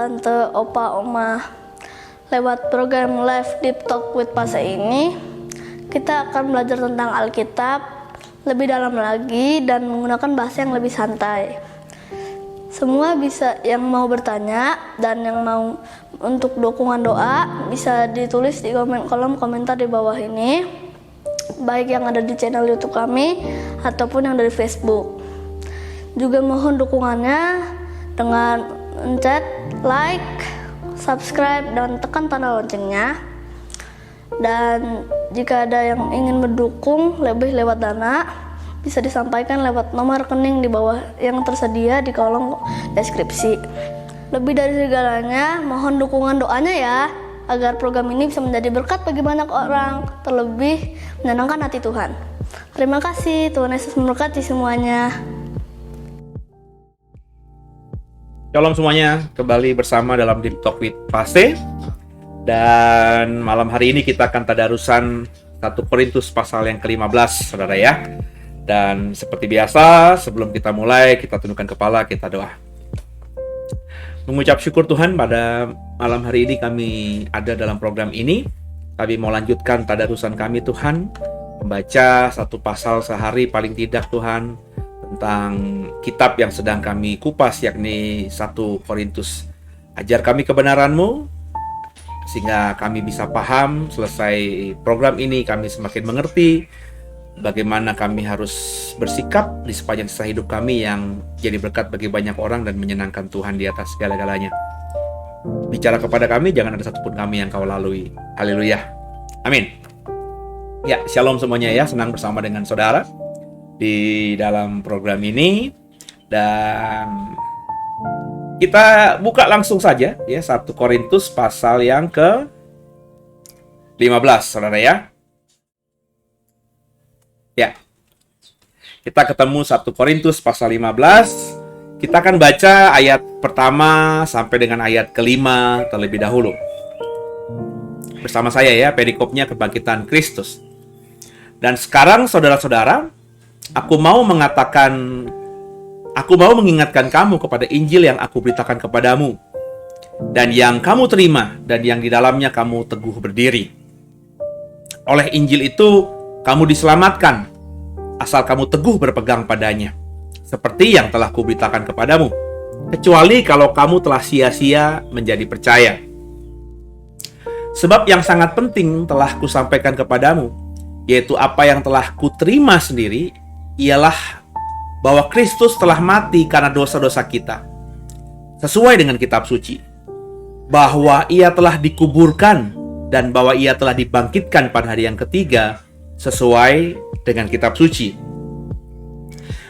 tante, opa, oma. Lewat program Live Deep Talk with Pase ini, kita akan belajar tentang Alkitab lebih dalam lagi dan menggunakan bahasa yang lebih santai. Semua bisa yang mau bertanya dan yang mau untuk dukungan doa bisa ditulis di kolom komentar di bawah ini, baik yang ada di channel YouTube kami ataupun yang dari Facebook. Juga mohon dukungannya dengan mencet like, subscribe, dan tekan tanda loncengnya. Dan jika ada yang ingin mendukung lebih lewat dana, bisa disampaikan lewat nomor rekening di bawah yang tersedia di kolom deskripsi. Lebih dari segalanya, mohon dukungan doanya ya, agar program ini bisa menjadi berkat bagi banyak orang, terlebih menyenangkan hati Tuhan. Terima kasih, Tuhan Yesus memberkati semuanya. Shalom semuanya, kembali bersama dalam Deep Talk with Pase. Dan malam hari ini kita akan tadarusan 1 Korintus pasal yang ke-15, saudara ya. Dan seperti biasa, sebelum kita mulai, kita tundukkan kepala, kita doa. Mengucap syukur Tuhan, pada malam hari ini kami ada dalam program ini. Kami mau lanjutkan tadarusan kami Tuhan, membaca 1 pasal sehari paling tidak Tuhan, tentang kitab yang sedang kami kupas, yakni 1 Korintus. Ajar kami kebenaran-Mu, sehingga kami bisa paham. Selesai program ini kami semakin mengerti bagaimana kami harus bersikap di sepanjang sisa hidup kami yang jadi berkat bagi banyak orang dan menyenangkan Tuhan di atas segala-galanya. Bicara kepada kami, jangan ada satupun kami yang Kau lalui. Haleluya. Amin. Ya, shalom semuanya ya, senang bersama dengan saudara di dalam program ini. Dan kita buka langsung saja ya 1 Korintus pasal yang ke-15, saudara ya. Ya. Kita ketemu 1 Korintus pasal 15. Kita akan baca ayat pertama sampai dengan ayat kelima terlebih dahulu. Bersama saya ya, perikopnya kebangkitan Kristus. Dan sekarang saudara-saudara, aku mau mengingatkan kamu kepada Injil yang aku beritakan kepadamu, dan yang kamu terima, dan yang di dalamnya kamu teguh berdiri. Oleh Injil itu, kamu diselamatkan, asal kamu teguh berpegang padanya, seperti yang telah kuberitakan kepadamu, kecuali kalau kamu telah sia-sia menjadi percaya. Sebab yang sangat penting telah kusampaikan kepadamu, yaitu apa yang telah kuterima sendiri, ialah bahwa Kristus telah mati karena dosa-dosa kita, sesuai dengan kitab suci, bahwa Ia telah dikuburkan, dan bahwa Ia telah dibangkitkan pada hari yang ketiga, sesuai dengan kitab suci,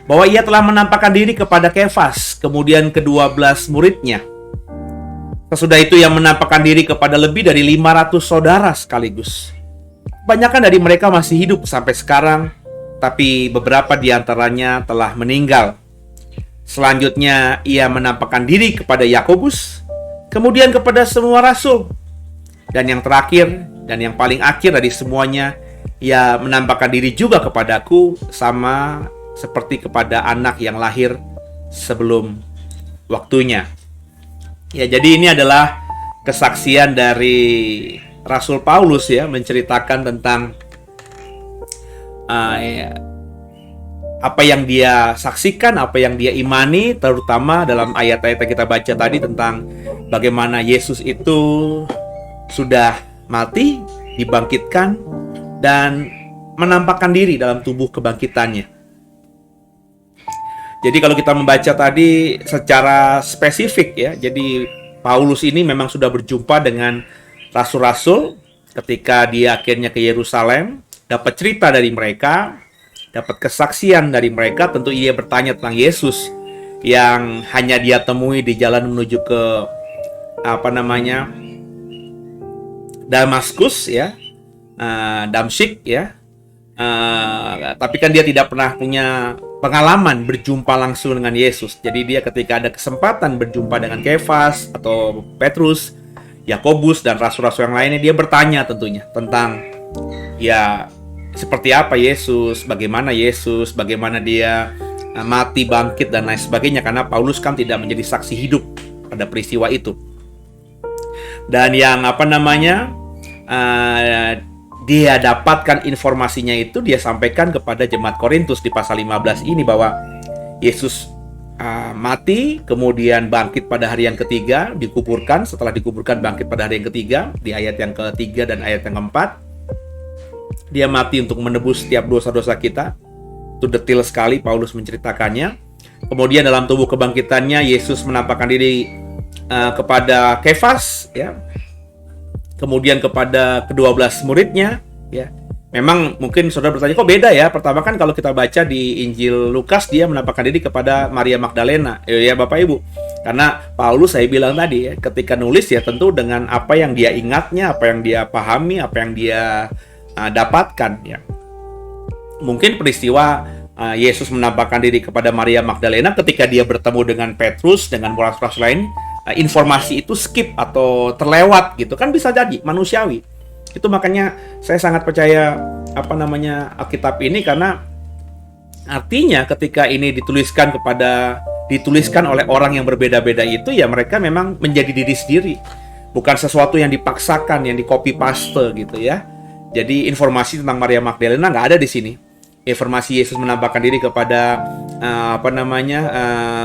bahwa Ia telah menampakkan diri kepada Kefas, kemudian ke-12 muridnya. Sesudah itu Ia menampakkan diri kepada lebih dari 500 saudara sekaligus. Kebanyakan dari mereka masih hidup sampai sekarang, tapi beberapa di antaranya telah meninggal. Selanjutnya, Ia menampakkan diri kepada Yakobus, kemudian kepada semua rasul. Dan yang terakhir, dan yang paling akhir dari semuanya, Ia menampakkan diri juga kepadaku, sama seperti kepada anak yang lahir sebelum waktunya. Ya, jadi ini adalah kesaksian dari Rasul Paulus ya, menceritakan tentang apa yang dia saksikan, apa yang dia imani, terutama dalam ayat-ayat yang kita baca tadi tentang bagaimana Yesus itu sudah mati, dibangkitkan, dan menampakkan diri dalam tubuh kebangkitannya. Jadi kalau kita membaca tadi secara spesifik ya, jadi Paulus ini memang sudah berjumpa dengan rasul-rasul ketika dia akhirnya ke Yerusalem, dapat cerita dari mereka, dapat kesaksian dari mereka. Tentu ia bertanya tentang Yesus yang hanya dia temui di jalan menuju ke Damaskus ya, Damsyik ya. Tapi kan dia tidak pernah punya pengalaman berjumpa langsung dengan Yesus. Jadi dia ketika ada kesempatan berjumpa dengan Kefas atau Petrus, Yakobus dan rasul-rasul yang lainnya, dia bertanya tentunya tentang ya seperti apa Yesus, bagaimana dia mati, bangkit dan lain sebagainya, karena Paulus kan tidak menjadi saksi hidup pada peristiwa itu. Dan yang dia dapatkan informasinya itu dia sampaikan kepada jemaat Korintus di pasal 15 ini bahwa Yesus mati, kemudian bangkit pada hari yang ketiga, dikuburkan, setelah dikuburkan bangkit pada hari yang ketiga, di ayat yang ketiga dan ayat yang keempat. Dia mati untuk menebus setiap dosa-dosa kita. Itu detail sekali Paulus menceritakannya. Kemudian dalam tubuh kebangkitannya, Yesus menampakkan diri kepada Kefas, ya. Kemudian kepada ke-12 muridnya, ya. Memang mungkin saudara bertanya, kok beda ya? Pertama kan kalau kita baca di Injil Lukas, dia menampakkan diri kepada Maria Magdalena. Ya Bapak Ibu. Karena Paulus saya bilang tadi ya, ketika nulis ya tentu dengan apa yang dia ingatnya, apa yang dia pahami, apa yang dia dapatkan ya. Mungkin peristiwa Yesus menampakkan diri kepada Maria Magdalena ketika dia bertemu dengan Petrus, dengan murid-murid lain, informasi itu skip atau terlewat gitu kan, bisa jadi manusiawi. Itu makanya saya sangat percaya Alkitab ini, karena artinya ketika ini dituliskan oleh orang yang berbeda-beda itu ya mereka memang menjadi diri sendiri, bukan sesuatu yang dipaksakan, yang di copy paste gitu ya. Jadi informasi tentang Maria Magdalena nggak ada di sini. Informasi Yesus menampakkan diri kepada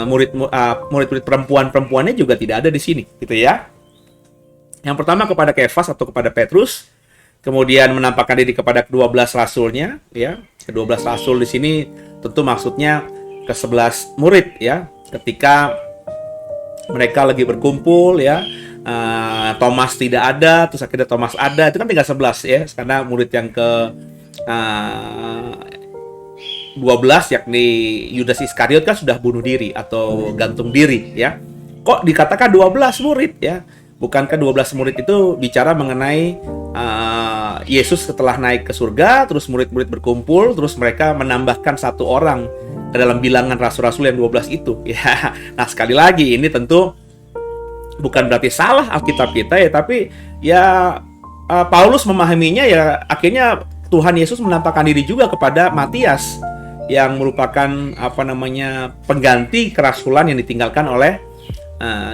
murid-murid perempuannya juga tidak ada di sini gitu ya. Yang pertama kepada Kefas atau kepada Petrus, kemudian menampakkan diri kepada ke-12 rasulnya, ya. Ke-12 rasul di sini tentu maksudnya ke-11 murid, ya. Ketika mereka lagi berkumpul, ya, Thomas tidak ada, terus akhirnya Thomas ada, itu kan tinggal 11, ya. Karena murid yang ke-12 yakni Yudas Iskariot kan sudah bunuh diri atau gantung diri, ya. Kok dikatakan 12 murid, ya? Bukankah 12 murid itu bicara mengenai Yesus setelah naik ke surga, terus murid-murid berkumpul, terus mereka menambahkan satu orang ke dalam bilangan rasul-rasul yang 12 itu. Ya, nah sekali lagi ini tentu bukan berarti salah Alkitab kita ya, tapi ya Paulus memahaminya ya akhirnya Tuhan Yesus menampakkan diri juga kepada Matias yang merupakan pengganti kerasulan yang ditinggalkan oleh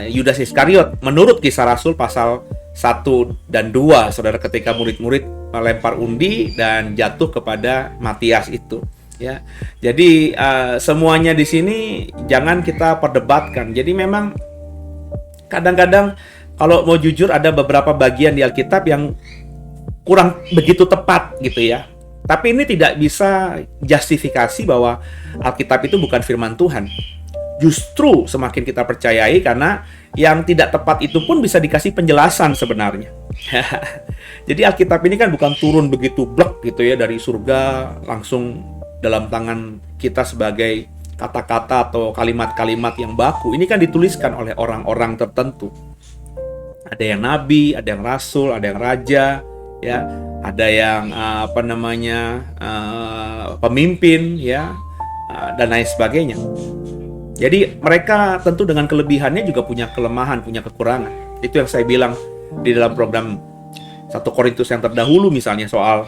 Yudas Iskariot menurut Kisah Rasul pasal 1 dan 2, saudara, ketika murid-murid melempar undi dan jatuh kepada Matias itu, ya. Jadi semuanya di sini jangan kita perdebatkan. Jadi memang kadang-kadang kalau mau jujur ada beberapa bagian di Alkitab yang kurang begitu tepat gitu ya. Tapi ini tidak bisa justifikasi bahwa Alkitab itu bukan firman Tuhan. Justru semakin kita percayai, karena yang tidak tepat itu pun bisa dikasih penjelasan sebenarnya. Jadi Alkitab ini kan bukan turun begitu blek gitu ya dari surga langsung dalam tangan kita sebagai kata-kata atau kalimat-kalimat yang baku. Ini kan dituliskan oleh orang-orang tertentu. Ada yang nabi, ada yang rasul, ada yang raja, ya, ada yang pemimpin, ya, dan lain sebagainya. Jadi mereka tentu dengan kelebihannya juga punya kelemahan, punya kekurangan. Itu yang saya bilang di dalam program 1 Korintus yang terdahulu misalnya soal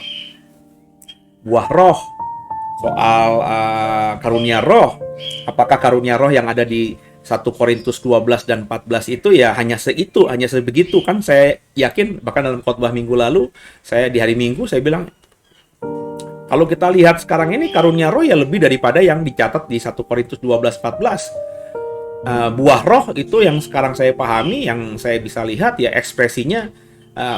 buah roh, soal karunia roh. Apakah karunia roh yang ada di 1 Korintus 12 dan 14 itu ya hanya sebegitu kan? Saya yakin bahkan dalam khotbah minggu lalu, saya di hari Minggu saya bilang, kalau kita lihat sekarang ini karunia roh ya lebih daripada yang dicatat di 1 Korintus 12-14. Buah roh itu yang sekarang saya pahami, yang saya bisa lihat ya ekspresinya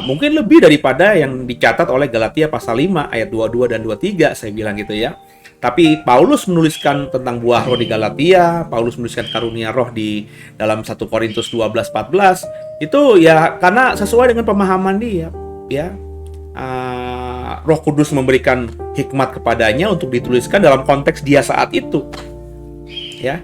mungkin lebih daripada yang dicatat oleh Galatia pasal 5 ayat 22 dan 23, saya bilang gitu ya. Tapi Paulus menuliskan tentang buah roh di Galatia, Paulus menuliskan karunia roh di dalam 1 Korintus 12-14, itu ya karena sesuai dengan pemahaman dia, ya. Roh Kudus memberikan hikmat kepadanya untuk dituliskan dalam konteks dia saat itu, ya.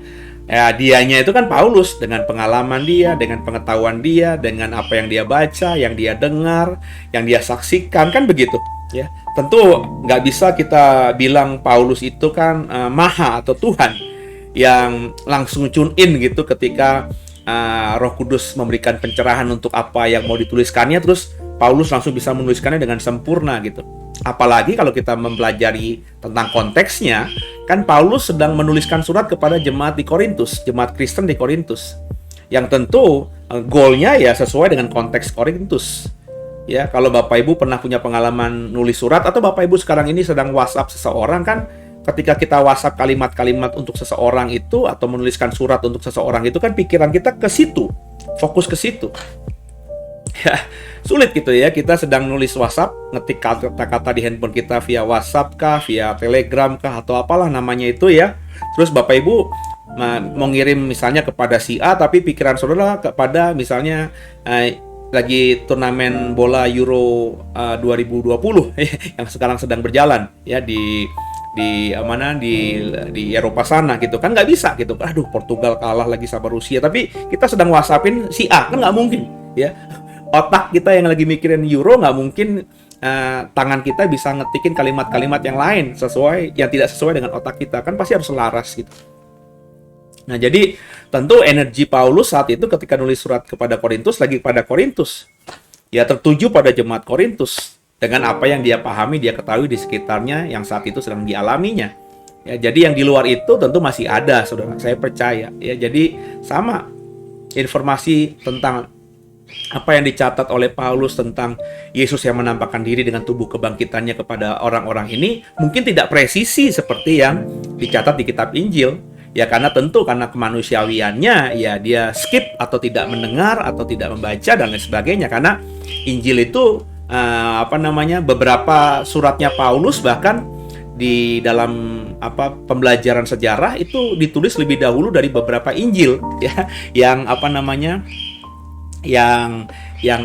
Dianya itu kan Paulus dengan pengalaman dia, dengan pengetahuan dia, dengan apa yang dia baca, yang dia dengar, yang dia saksikan, kan begitu, ya. Tentu nggak bisa kita bilang Paulus itu kan maha atau Tuhan yang langsung tune in gitu ketika Roh Kudus memberikan pencerahan untuk apa yang mau dituliskannya, terus Paulus langsung bisa menuliskannya dengan sempurna gitu. Apalagi kalau kita mempelajari tentang konteksnya, kan Paulus sedang menuliskan surat kepada jemaat di Korintus, jemaat Kristen di Korintus. yang tentu goalnya ya sesuai dengan konteks Korintus. Ya, kalau Bapak Ibu pernah punya pengalaman nulis surat atau Bapak Ibu sekarang ini sedang WhatsApp seseorang kan, ketika kita WhatsApp kalimat-kalimat untuk seseorang itu atau menuliskan surat untuk seseorang itu kan pikiran kita ke situ, fokus ke situ. Ya, sulit gitu ya, kita sedang nulis WhatsApp, ngetik kata-kata di handphone kita via WhatsApp kah, via Telegram kah, atau apalah namanya itu ya. Terus Bapak Ibu mau ngirim misalnya kepada si A, tapi pikiran saudara kepada misalnya lagi turnamen bola Euro 2020 yang sekarang sedang berjalan ya di Eropa sana gitu kan, nggak bisa gitu. Aduh, Portugal kalah lagi sama Rusia, tapi kita sedang WhatsAppin si A, kan nggak mungkin ya. Otak kita yang lagi mikirin Euro nggak mungkin tangan kita bisa ngetikin kalimat-kalimat yang lain yang tidak sesuai dengan otak kita, kan pasti harus selaras gitu. Nah, jadi tentu energi Paulus saat itu ketika nulis surat kepada Korintus lagi pada Korintus. Ya tertuju pada jemaat Korintus dengan apa yang dia pahami, dia ketahui di sekitarnya yang saat itu sedang dialaminya. Ya, jadi yang di luar itu tentu masih ada, saudara. Saya percaya. Ya, jadi sama informasi tentang apa yang dicatat oleh Paulus tentang Yesus yang menampakkan diri dengan tubuh kebangkitannya kepada orang-orang ini mungkin tidak presisi seperti yang dicatat di kitab Injil. Ya karena tentu karena kemanusiawiannya ya dia skip atau tidak mendengar atau tidak membaca dan lain sebagainya, karena Injil itu beberapa suratnya Paulus bahkan di dalam pembelajaran sejarah itu ditulis lebih dahulu dari beberapa Injil ya yang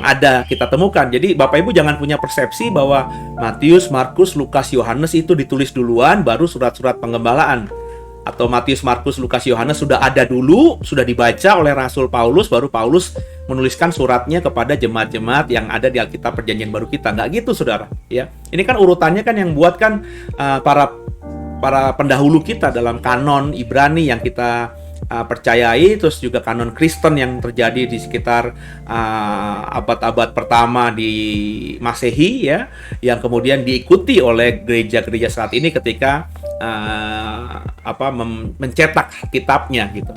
ada kita temukan. Jadi Bapak Ibu jangan punya persepsi bahwa Matius, Markus, Lukas, Yohanes itu ditulis duluan baru surat-surat penggembalaan. Atau Matius, Markus, Lukas, Yohanes sudah ada dulu, sudah dibaca oleh Rasul Paulus, baru Paulus menuliskan suratnya kepada jemaat-jemaat yang ada di Alkitab Perjanjian Baru kita. Nggak gitu, saudara. Ya, ini kan urutannya kan yang buat kan para pendahulu kita dalam kanon Ibrani yang kita percayai, terus juga kanon Kristen yang terjadi di sekitar abad-abad pertama di Masehi ya, yang kemudian diikuti oleh gereja-gereja saat ini ketika mencetak kitabnya gitu.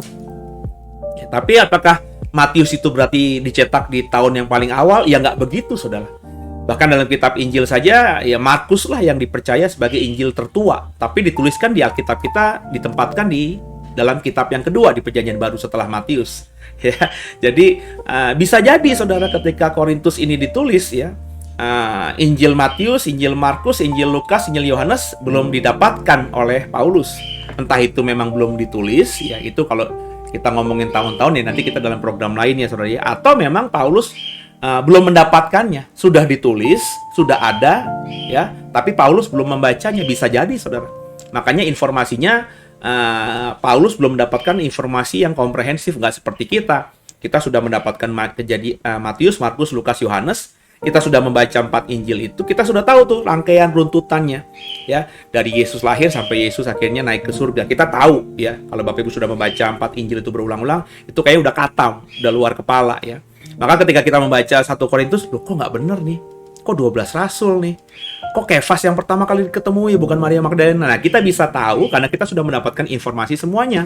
Ya, tapi apakah Matius itu berarti dicetak di tahun yang paling awal? Ya nggak begitu, saudara. Bahkan dalam kitab Injil saja, ya Markus lah yang dipercaya sebagai Injil tertua, tapi dituliskan di Alkitab kita, ditempatkan di dalam kitab yang kedua di Perjanjian Baru setelah Matius. Ya, jadi bisa jadi, saudara, ketika Korintus ini ditulis ya, Injil Matius, Injil Markus, Injil Lukas, Injil Yohanes belum didapatkan oleh Paulus. Entah itu memang belum ditulis, ya itu kalau kita ngomongin tahun-tahun ya nanti kita dalam program lainnya, saudara ya. Atau memang Paulus belum mendapatkannya, sudah ditulis, sudah ada, ya, tapi Paulus belum membacanya, bisa jadi, saudara. Makanya informasinya Paulus belum mendapatkan informasi yang komprehensif, nggak seperti kita. Kita sudah mendapatkan Matius, Markus, Lukas, Yohanes. Kita sudah membaca 4 Injil itu, kita sudah tahu tuh rangkaian runtutannya ya, dari Yesus lahir sampai Yesus akhirnya naik ke surga. Kita tahu ya, kalau Bapak Ibu sudah membaca 4 Injil itu berulang-ulang, itu kayak udah katam, udah luar kepala ya. Maka ketika kita membaca 1 Korintus, loh kok nggak bener nih? Kok 12 rasul nih? Kok Kefas yang pertama kali ketemu ya bukan Maria Magdalena? Nah, kita bisa tahu karena kita sudah mendapatkan informasi semuanya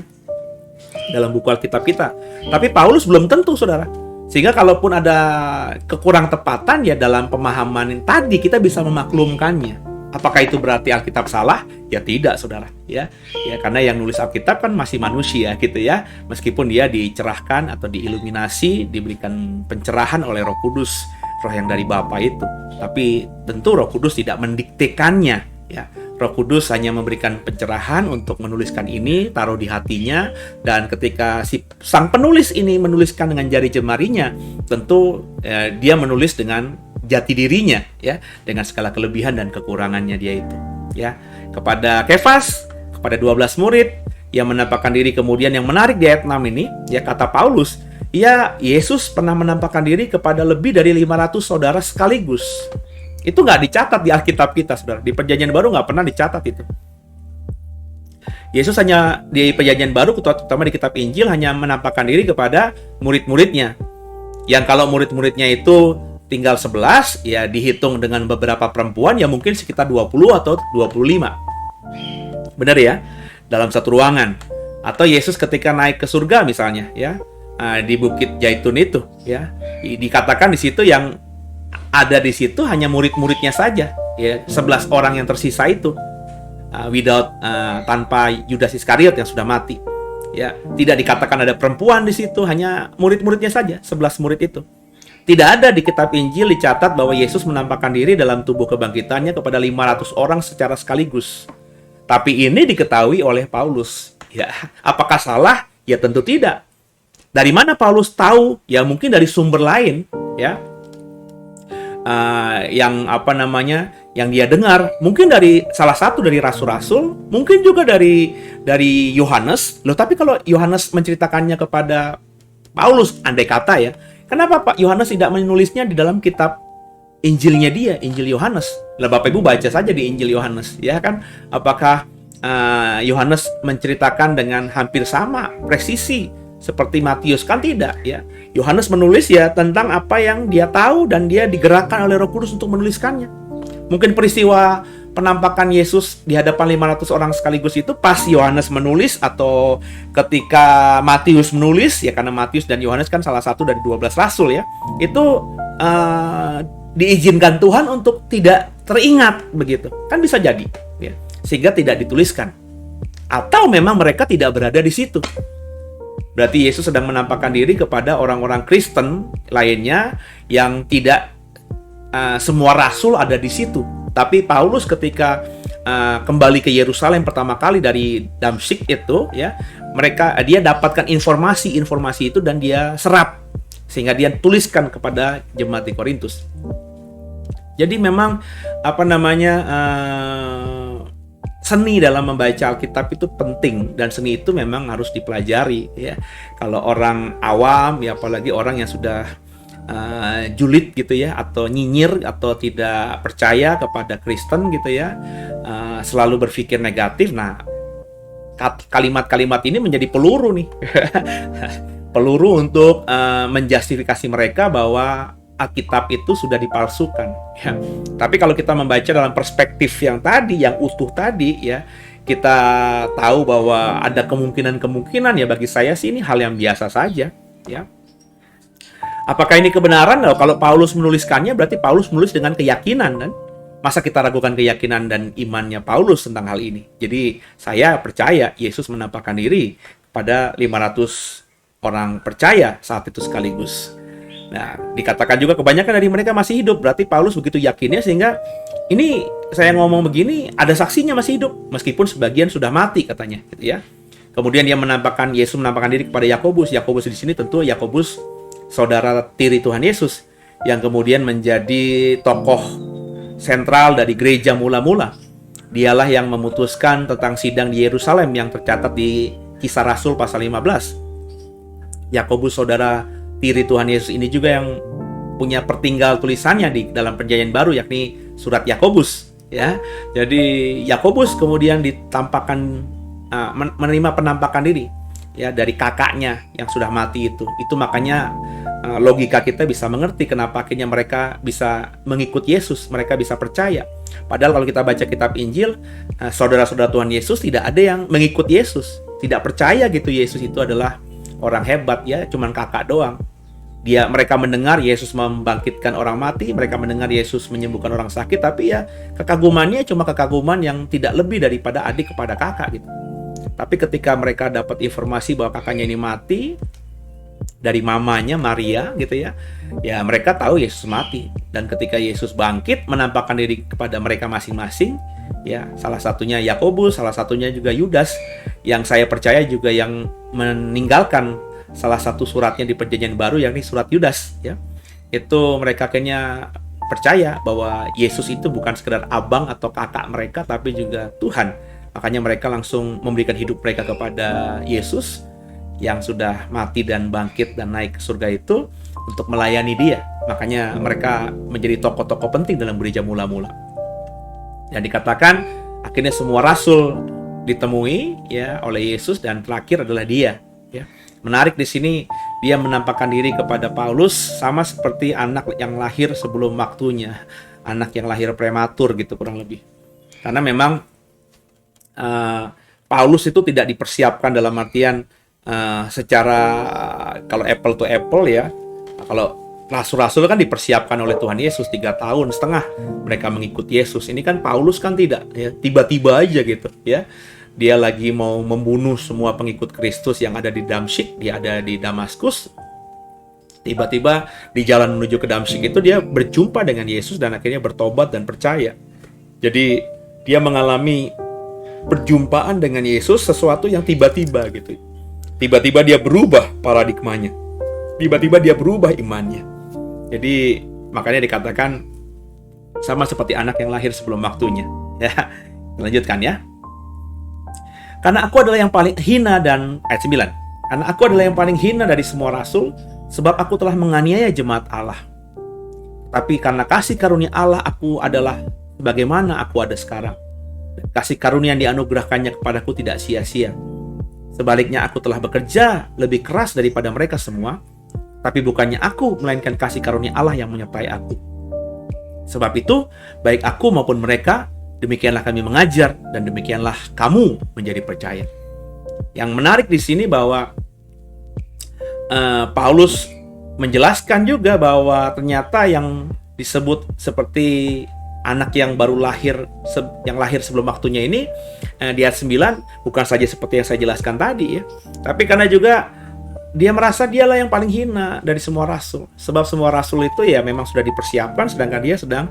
dalam buku Alkitab kita. Tapi Paulus belum tentu, saudara. Sehingga kalaupun ada kekurang tepatan ya dalam pemahaman yang tadi, kita bisa memaklumkannya. Apakah itu berarti Alkitab salah? Ya tidak, saudara. Ya, karena yang nulis Alkitab kan masih manusia gitu ya. Meskipun dia dicerahkan atau diiluminasi, diberikan pencerahan oleh Roh Kudus, Roh yang dari Bapa itu. Tapi tentu Roh Kudus tidak mendiktekannya. Ya, Roh Kudus hanya memberikan pencerahan untuk menuliskan ini, taruh di hatinya, dan ketika si sang penulis ini menuliskan dengan jari jemarinya, tentu dia menulis dengan jati dirinya, ya, dengan segala kelebihan dan kekurangannya dia itu, ya. Kepada Kefas, kepada 12 murid yang menampakkan diri, kemudian yang menarik di ayat 6 ini, ya kata Paulus, ya Yesus pernah menampakkan diri kepada lebih dari 500 saudara sekaligus. Itu nggak dicatat di Alkitab kita, saudara. Di Perjanjian Baru nggak pernah dicatat itu. Yesus hanya di Perjanjian Baru, terutama di kitab Injil, hanya menampakkan diri kepada murid-muridnya. Yang kalau murid-muridnya itu tinggal 11, ya dihitung dengan beberapa perempuan, ya mungkin sekitar 20 atau 25. Benar ya? Dalam satu ruangan. Atau Yesus ketika naik ke surga misalnya, ya. di Bukit Zaitun itu, ya. Dikatakan di situ yang ada di situ hanya murid-muridnya saja, ya, 11 orang yang tersisa itu, tanpa Yudas Iskariot yang sudah mati. Ya, tidak dikatakan ada perempuan di situ, hanya murid-muridnya saja, 11 murid itu. Tidak ada di kitab Injil dicatat bahwa Yesus menampakkan diri dalam tubuh kebangkitannya kepada 500 orang secara sekaligus. Tapi ini diketahui oleh Paulus. Ya, apakah salah? Ya tentu tidak. Dari mana Paulus tahu? Ya mungkin dari sumber lain, ya. Yang dia dengar, mungkin dari salah satu dari rasul-rasul, mungkin juga dari Yohanes. Loh, tapi kalau Yohanes menceritakannya kepada Paulus, andai kata ya, kenapa Pak Yohanes tidak menulisnya di dalam kitab Injilnya dia, Injil Yohanes? Lah Bapak Ibu baca saja di Injil Yohanes, ya kan? Apakah Yohanes menceritakan dengan hampir sama presisi seperti Matius? Kan tidak, ya. Yohanes menulis ya tentang apa yang dia tahu dan dia digerakkan oleh Roh Kudus untuk menuliskannya. Mungkin peristiwa penampakan Yesus di hadapan 500 orang sekaligus itu pas Yohanes menulis, atau ketika Matius menulis, ya karena Matius dan Yohanes kan salah satu dari 12 rasul, ya. Itu diizinkan Tuhan untuk tidak teringat begitu. Kan bisa jadi, ya. Sehingga tidak dituliskan. Atau memang mereka tidak berada di situ. Berarti Yesus sedang menampakkan diri kepada orang-orang Kristen lainnya yang tidak semua rasul ada di situ. Tapi Paulus ketika kembali ke Yerusalem pertama kali dari Damsyik itu, ya, dia dapatkan informasi itu dan dia serap sehingga dia tuliskan kepada jemaat di Korintus. Jadi memang seni dalam membaca Alkitab itu penting, dan seni itu memang harus dipelajari, ya. Kalau orang awam, ya apalagi orang yang sudah julid gitu ya, atau nyinyir atau tidak percaya kepada Kristen gitu ya, selalu berpikir negatif. Nah, kalimat-kalimat ini menjadi peluru nih. Peluru untuk menjustifikasi mereka bahwa Alkitab itu sudah dipalsukan, ya. Tapi kalau kita membaca dalam perspektif yang tadi, yang utuh tadi, ya, kita tahu bahwa ada kemungkinan-kemungkinan, ya bagi saya sih ini hal yang biasa saja, ya. Apakah ini kebenaran? Nah, kalau Paulus menuliskannya berarti Paulus menulis dengan keyakinan, kan? Masa kita ragukan keyakinan dan imannya Paulus tentang hal ini? Jadi saya percaya Yesus menampakkan diri pada 500 orang percaya saat itu sekaligus. Nah, dikatakan juga kebanyakan dari mereka masih hidup. Berarti Paulus begitu yakinnya sehingga ini saya ngomong begini, ada saksinya masih hidup meskipun sebagian sudah mati katanya, gitu ya. Kemudian dia Yesus menampakkan diri kepada Yakobus. Yakobus di sini tentu Yakobus saudara tiri Tuhan Yesus yang kemudian menjadi tokoh sentral dari gereja mula-mula. Dialah yang memutuskan tentang sidang di Yerusalem yang tercatat di Kisah Rasul pasal 15. Yakobus saudara tiri Tuhan Yesus ini juga yang punya pertinggal tulisannya di dalam Perjanjian Baru, yakni surat Yakobus, ya. Jadi Yakobus kemudian menerima penampakan diri, ya, dari kakaknya yang sudah mati itu. Itu makanya logika kita bisa mengerti kenapa akhirnya mereka bisa mengikut Yesus, mereka bisa percaya. Padahal kalau kita baca kitab Injil, saudara-saudara Tuhan Yesus tidak ada yang mengikut Yesus, tidak percaya gitu Yesus itu adalah orang hebat, ya, cuman kakak doang. Mereka mendengar Yesus membangkitkan orang mati, mereka mendengar Yesus menyembuhkan orang sakit, tapi ya kekagumannya cuma kekaguman yang tidak lebih daripada adik kepada kakak gitu. Tapi ketika mereka dapat informasi bahwa kakaknya ini mati dari mamanya Maria gitu ya, ya mereka tahu Yesus mati. Dan ketika Yesus bangkit menampakkan diri kepada mereka masing-masing, ya salah satunya Yakobus, salah satunya juga Yudas, yang saya percaya juga yang meninggalkan salah satu suratnya di Perjanjian Baru, yakni surat Yudas, ya. Itu mereka kayaknya percaya bahwa Yesus itu bukan sekedar abang atau kakak mereka, tapi juga Tuhan. Makanya mereka langsung memberikan hidup mereka kepada Yesus yang sudah mati dan bangkit dan naik ke surga itu untuk melayani dia. Makanya mereka menjadi tokoh-tokoh penting dalam gereja mula-mula. Dan dikatakan akhirnya semua rasul ditemui, ya, oleh Yesus, dan terakhir adalah dia, ya. Menarik di sini, dia menampakkan diri kepada Paulus sama seperti anak yang lahir sebelum waktunya, anak yang lahir prematur gitu kurang lebih. Karena memang Paulus itu tidak dipersiapkan dalam artian secara kalau apple to apple ya, kalau rasul-rasul kan dipersiapkan oleh Tuhan Yesus 3,5 tahun mereka mengikuti Yesus. Ini kan Paulus kan tidak ya, tiba-tiba aja gitu ya. Dia lagi mau membunuh semua pengikut Kristus yang ada di Damsyik, dia ada di Damaskus. Tiba-tiba di jalan menuju ke Damsyik itu dia berjumpa dengan Yesus dan akhirnya bertobat dan percaya. Jadi dia mengalami perjumpaan dengan Yesus, sesuatu yang tiba-tiba gitu. Tiba-tiba dia berubah paradigmanya. Tiba-tiba dia berubah imannya. Jadi makanya dikatakan sama seperti anak yang lahir sebelum waktunya. Ya, lanjutkan ya. Karena aku adalah yang paling hina dan ayat 9. Karena aku adalah yang paling hina dari semua rasul, sebab aku telah menganiaya jemaat Allah. Tapi karena kasih karunia Allah, aku adalah sebagaimana aku ada sekarang. Kasih karunia yang dianugerahkannya kepadaku tidak sia-sia. Sebaliknya aku telah bekerja lebih keras daripada mereka semua, tapi bukannya aku, melainkan kasih karunia Allah yang menyertai aku. Sebab itu, baik aku maupun mereka, demikianlah kami mengajar, dan demikianlah kamu menjadi percaya. Yang menarik di sini bahwa Paulus menjelaskan juga bahwa ternyata yang disebut seperti anak yang baru lahir, yang lahir sebelum waktunya ini, di ayat 9, bukan saja seperti yang saya jelaskan tadi ya, tapi karena juga dia merasa dialah yang paling hina dari semua rasul. Sebab semua rasul itu ya memang sudah dipersiapkan, sedangkan dia sedang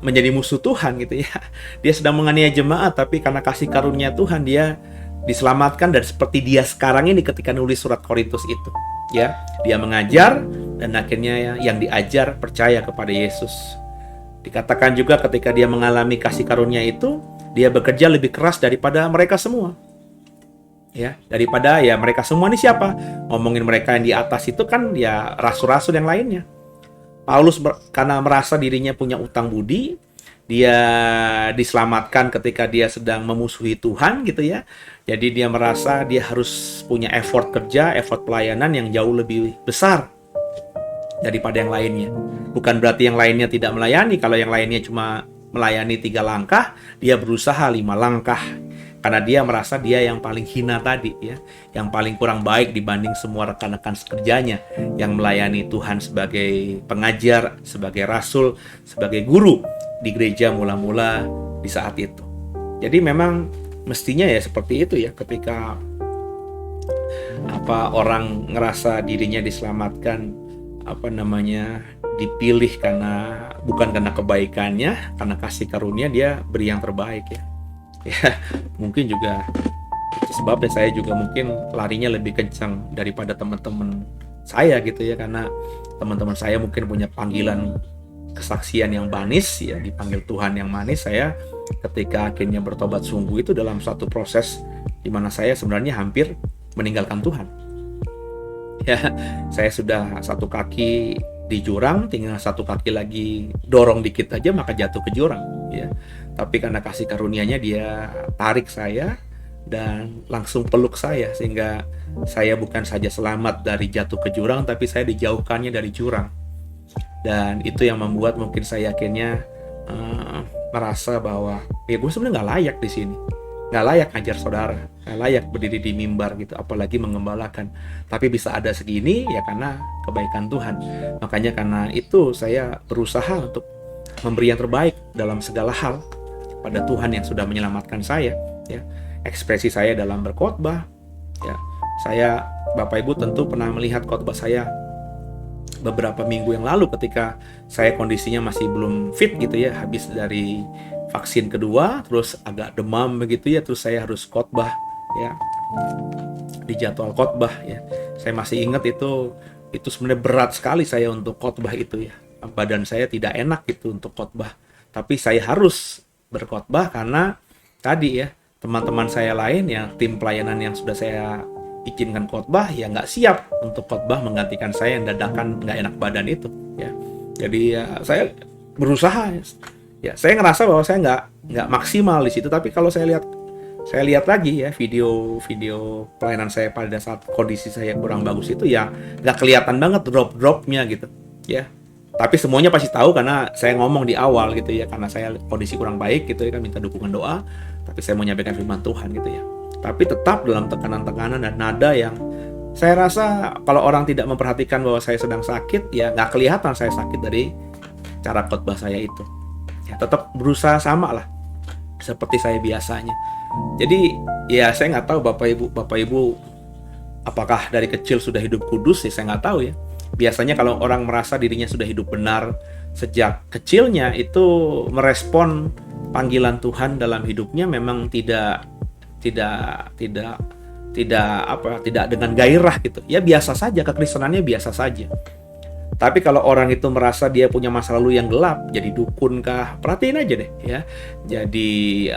menjadi musuh Tuhan gitu ya. Dia sedang menganiaya jemaat, tapi karena kasih karunia Tuhan dia diselamatkan. Dan seperti dia sekarang ini ketika nulis surat Korintus itu ya, dia mengajar dan akhirnya yang diajar percaya kepada Yesus. Dikatakan juga ketika dia mengalami kasih karunia itu, dia bekerja lebih keras daripada mereka semua. Ya, daripada ya mereka semua ini siapa? Ngomongin mereka yang di atas itu kan ya rasul-rasul yang lainnya. Paulus karena merasa dirinya punya utang budi, dia diselamatkan ketika dia sedang memusuhi Tuhan gitu ya. Jadi dia merasa dia harus punya effort kerja, effort pelayanan yang jauh lebih besar daripada yang lainnya. Bukan berarti yang lainnya tidak melayani. Kalau yang lainnya cuma melayani 3 langkah, dia berusaha 5 langkah. Karena dia merasa dia yang paling hina tadi ya, yang paling kurang baik dibanding semua rekan-rekan sekerjanya yang melayani Tuhan sebagai pengajar, sebagai rasul, sebagai guru di gereja mula-mula di saat itu. Jadi memang mestinya ya seperti itu ya, ketika orang ngerasa dirinya diselamatkan, dipilih bukan karena kebaikannya, karena kasih karunia, dia beri yang terbaik ya. Ya, mungkin juga sebabnya saya juga mungkin larinya lebih kencang daripada teman-teman saya gitu ya, karena teman-teman saya mungkin punya panggilan kesaksian yang manis ya, dipanggil Tuhan yang manis. Saya ketika akhirnya bertobat sungguh itu dalam suatu proses di mana saya sebenarnya hampir meninggalkan Tuhan. Ya, saya sudah 1 kaki di jurang, tinggal 1 kaki lagi dorong dikit aja maka jatuh ke jurang ya. Tapi karena kasih karunia-Nya dia tarik saya dan langsung peluk saya, sehingga saya bukan saja selamat dari jatuh ke jurang, tapi saya dijauhkannya dari jurang. Dan itu yang membuat mungkin saya akhirnya merasa bahwa ya gue sebenarnya nggak layak di sini, nggak layak ngajar saudara, nggak layak berdiri di mimbar gitu, apalagi mengembalakan. Tapi bisa ada segini ya karena kebaikan Tuhan. Makanya karena itu saya berusaha untuk memberi yang terbaik dalam segala hal pada Tuhan yang sudah menyelamatkan saya ya. Ekspresi saya dalam berkhotbah ya, saya Bapak Ibu tentu pernah melihat khotbah saya beberapa minggu yang lalu ketika saya kondisinya masih belum fit gitu ya, habis dari vaksin kedua, terus agak demam begitu ya, terus saya harus khotbah ya, di jadwal khotbah ya. Saya masih ingat itu sebenarnya berat sekali saya untuk khotbah itu ya. Badan saya tidak enak gitu untuk khotbah, tapi saya harus berkhotbah karena tadi ya, teman-teman saya lain yang tim pelayanan yang sudah saya izinkan khotbah ya nggak siap untuk khotbah menggantikan saya yang dadakan nggak enak badan itu ya. Jadi ya saya berusaha ya, saya ngerasa bahwa saya nggak maksimal di situ. Tapi kalau saya lihat lagi ya video pelayanan saya pada saat kondisi saya kurang bagus itu ya nggak kelihatan banget drop-dropnya gitu ya. Tapi semuanya pasti tahu karena saya ngomong di awal gitu ya, karena saya kondisi kurang baik gitu ya kan, minta dukungan doa. Tapi saya mau menyampaikan firman Tuhan gitu ya. tapi tetap dalam tekanan-tekanan dan nada yang saya rasa kalau orang tidak memperhatikan bahwa saya sedang sakit, ya nggak kelihatan saya sakit dari cara khotbah saya itu. Ya tetap berusaha sama lah seperti saya biasanya. Jadi ya saya nggak tahu Bapak Ibu apakah dari kecil sudah hidup kudus, ya saya nggak tahu ya. Biasanya kalau orang merasa dirinya sudah hidup benar sejak kecilnya, itu merespon panggilan Tuhan dalam hidupnya memang tidak dengan gairah gitu. Ya biasa saja, kekristenannya biasa saja. Tapi kalau orang itu merasa dia punya masa lalu yang gelap, jadi dukun kah? Perhatiin aja deh ya. Jadi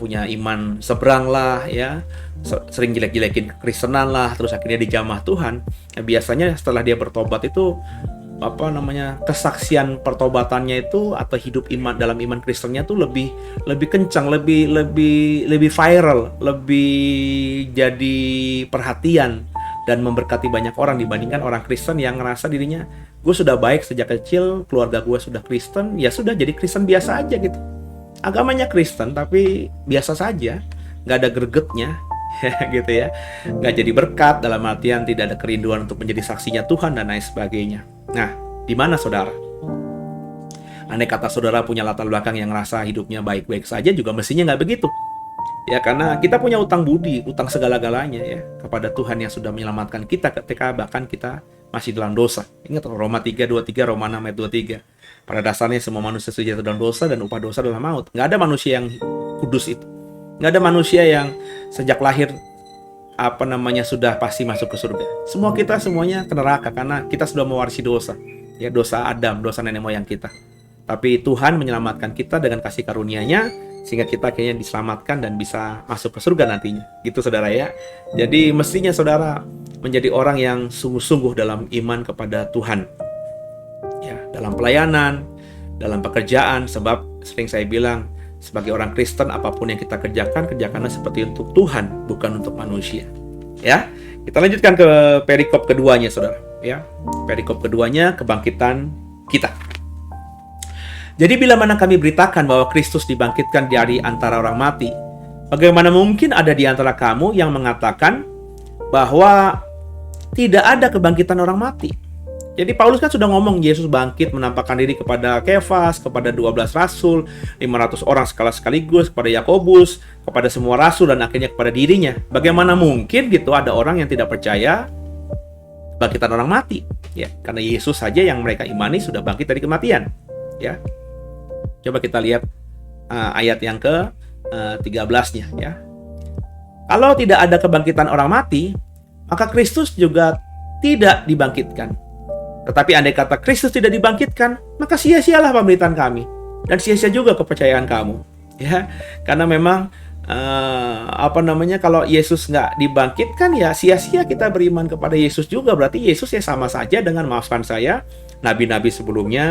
punya iman seberang lah ya. Sering jelek-jelekin kekristenan lah, terus akhirnya dijamah Tuhan. Ya, biasanya setelah dia bertobat itu kesaksian pertobatannya itu atau hidup iman dalam iman Kristennya tuh lebih kencang, lebih viral, lebih jadi perhatian dan memberkati banyak orang dibandingkan orang Kristen yang ngerasa dirinya, gue sudah baik sejak kecil, keluarga gue sudah Kristen, ya sudah jadi Kristen biasa aja gitu. Agamanya Kristen tapi biasa saja, nggak ada gregetnya gitu ya, nggak jadi berkat, dalam artian tidak ada kerinduan untuk menjadi saksinya Tuhan dan lain sebagainya. Nah, di mana saudara? Andai kata saudara punya latar belakang yang ngerasa hidupnya baik-baik saja, juga mestinya nggak begitu. Ya, karena kita punya utang budi, utang segala-galanya ya kepada Tuhan yang sudah menyelamatkan kita ketika bahkan kita masih dalam dosa. Ingat Roma 3:23, Roma 6 ayat 23. Pada dasarnya semua manusia sudah jatuh dalam dosa dan upah dosa adalah maut. Nggak ada manusia yang kudus itu. Nggak ada manusia yang sejak lahir sudah pasti masuk ke surga. Semua kita semuanya ke neraka karena kita sudah mewarisi dosa. Ya, dosa Adam, dosa nenek moyang kita. Tapi Tuhan menyelamatkan kita dengan kasih karunia-Nya sehingga kita akhirnya diselamatkan dan bisa masuk ke surga nantinya. Gitu saudara ya. Jadi mestinya saudara menjadi orang yang sungguh-sungguh dalam iman kepada Tuhan. Ya, dalam pelayanan, dalam pekerjaan, sebab sering saya bilang sebagai orang Kristen, apapun yang kita kerjakanlah seperti untuk Tuhan, bukan untuk manusia. Ya, kita lanjutkan ke perikop keduanya, saudara. Ya, perikop keduanya, kebangkitan kita. Jadi bila mana kami beritakan bahwa Kristus dibangkitkan dari antara orang mati, bagaimana mungkin ada di antara kamu yang mengatakan bahwa tidak ada kebangkitan orang mati? Jadi Paulus kan sudah ngomong Yesus bangkit, menampakkan diri kepada Kefas, kepada 12 rasul, 500 orang sekaligus, kepada Yakobus, kepada semua rasul, dan akhirnya kepada dirinya. Bagaimana mungkin gitu ada orang yang tidak percaya bangkitan orang mati? Ya, karena Yesus saja yang mereka imani sudah bangkit dari kematian. Ya, coba kita lihat ayat yang ke 13-nya. Ya, kalau tidak ada kebangkitan orang mati, maka Kristus juga tidak dibangkitkan. Tetapi andai kata Kristus tidak dibangkitkan, maka sia-sialah pemberitaan kami dan sia-sia juga kepercayaan kamu. Ya, karena memang kalau Yesus nggak dibangkitkan, ya sia-sia kita beriman kepada Yesus juga. Berarti Yesus ya sama saja dengan, maafkan saya, nabi-nabi sebelumnya,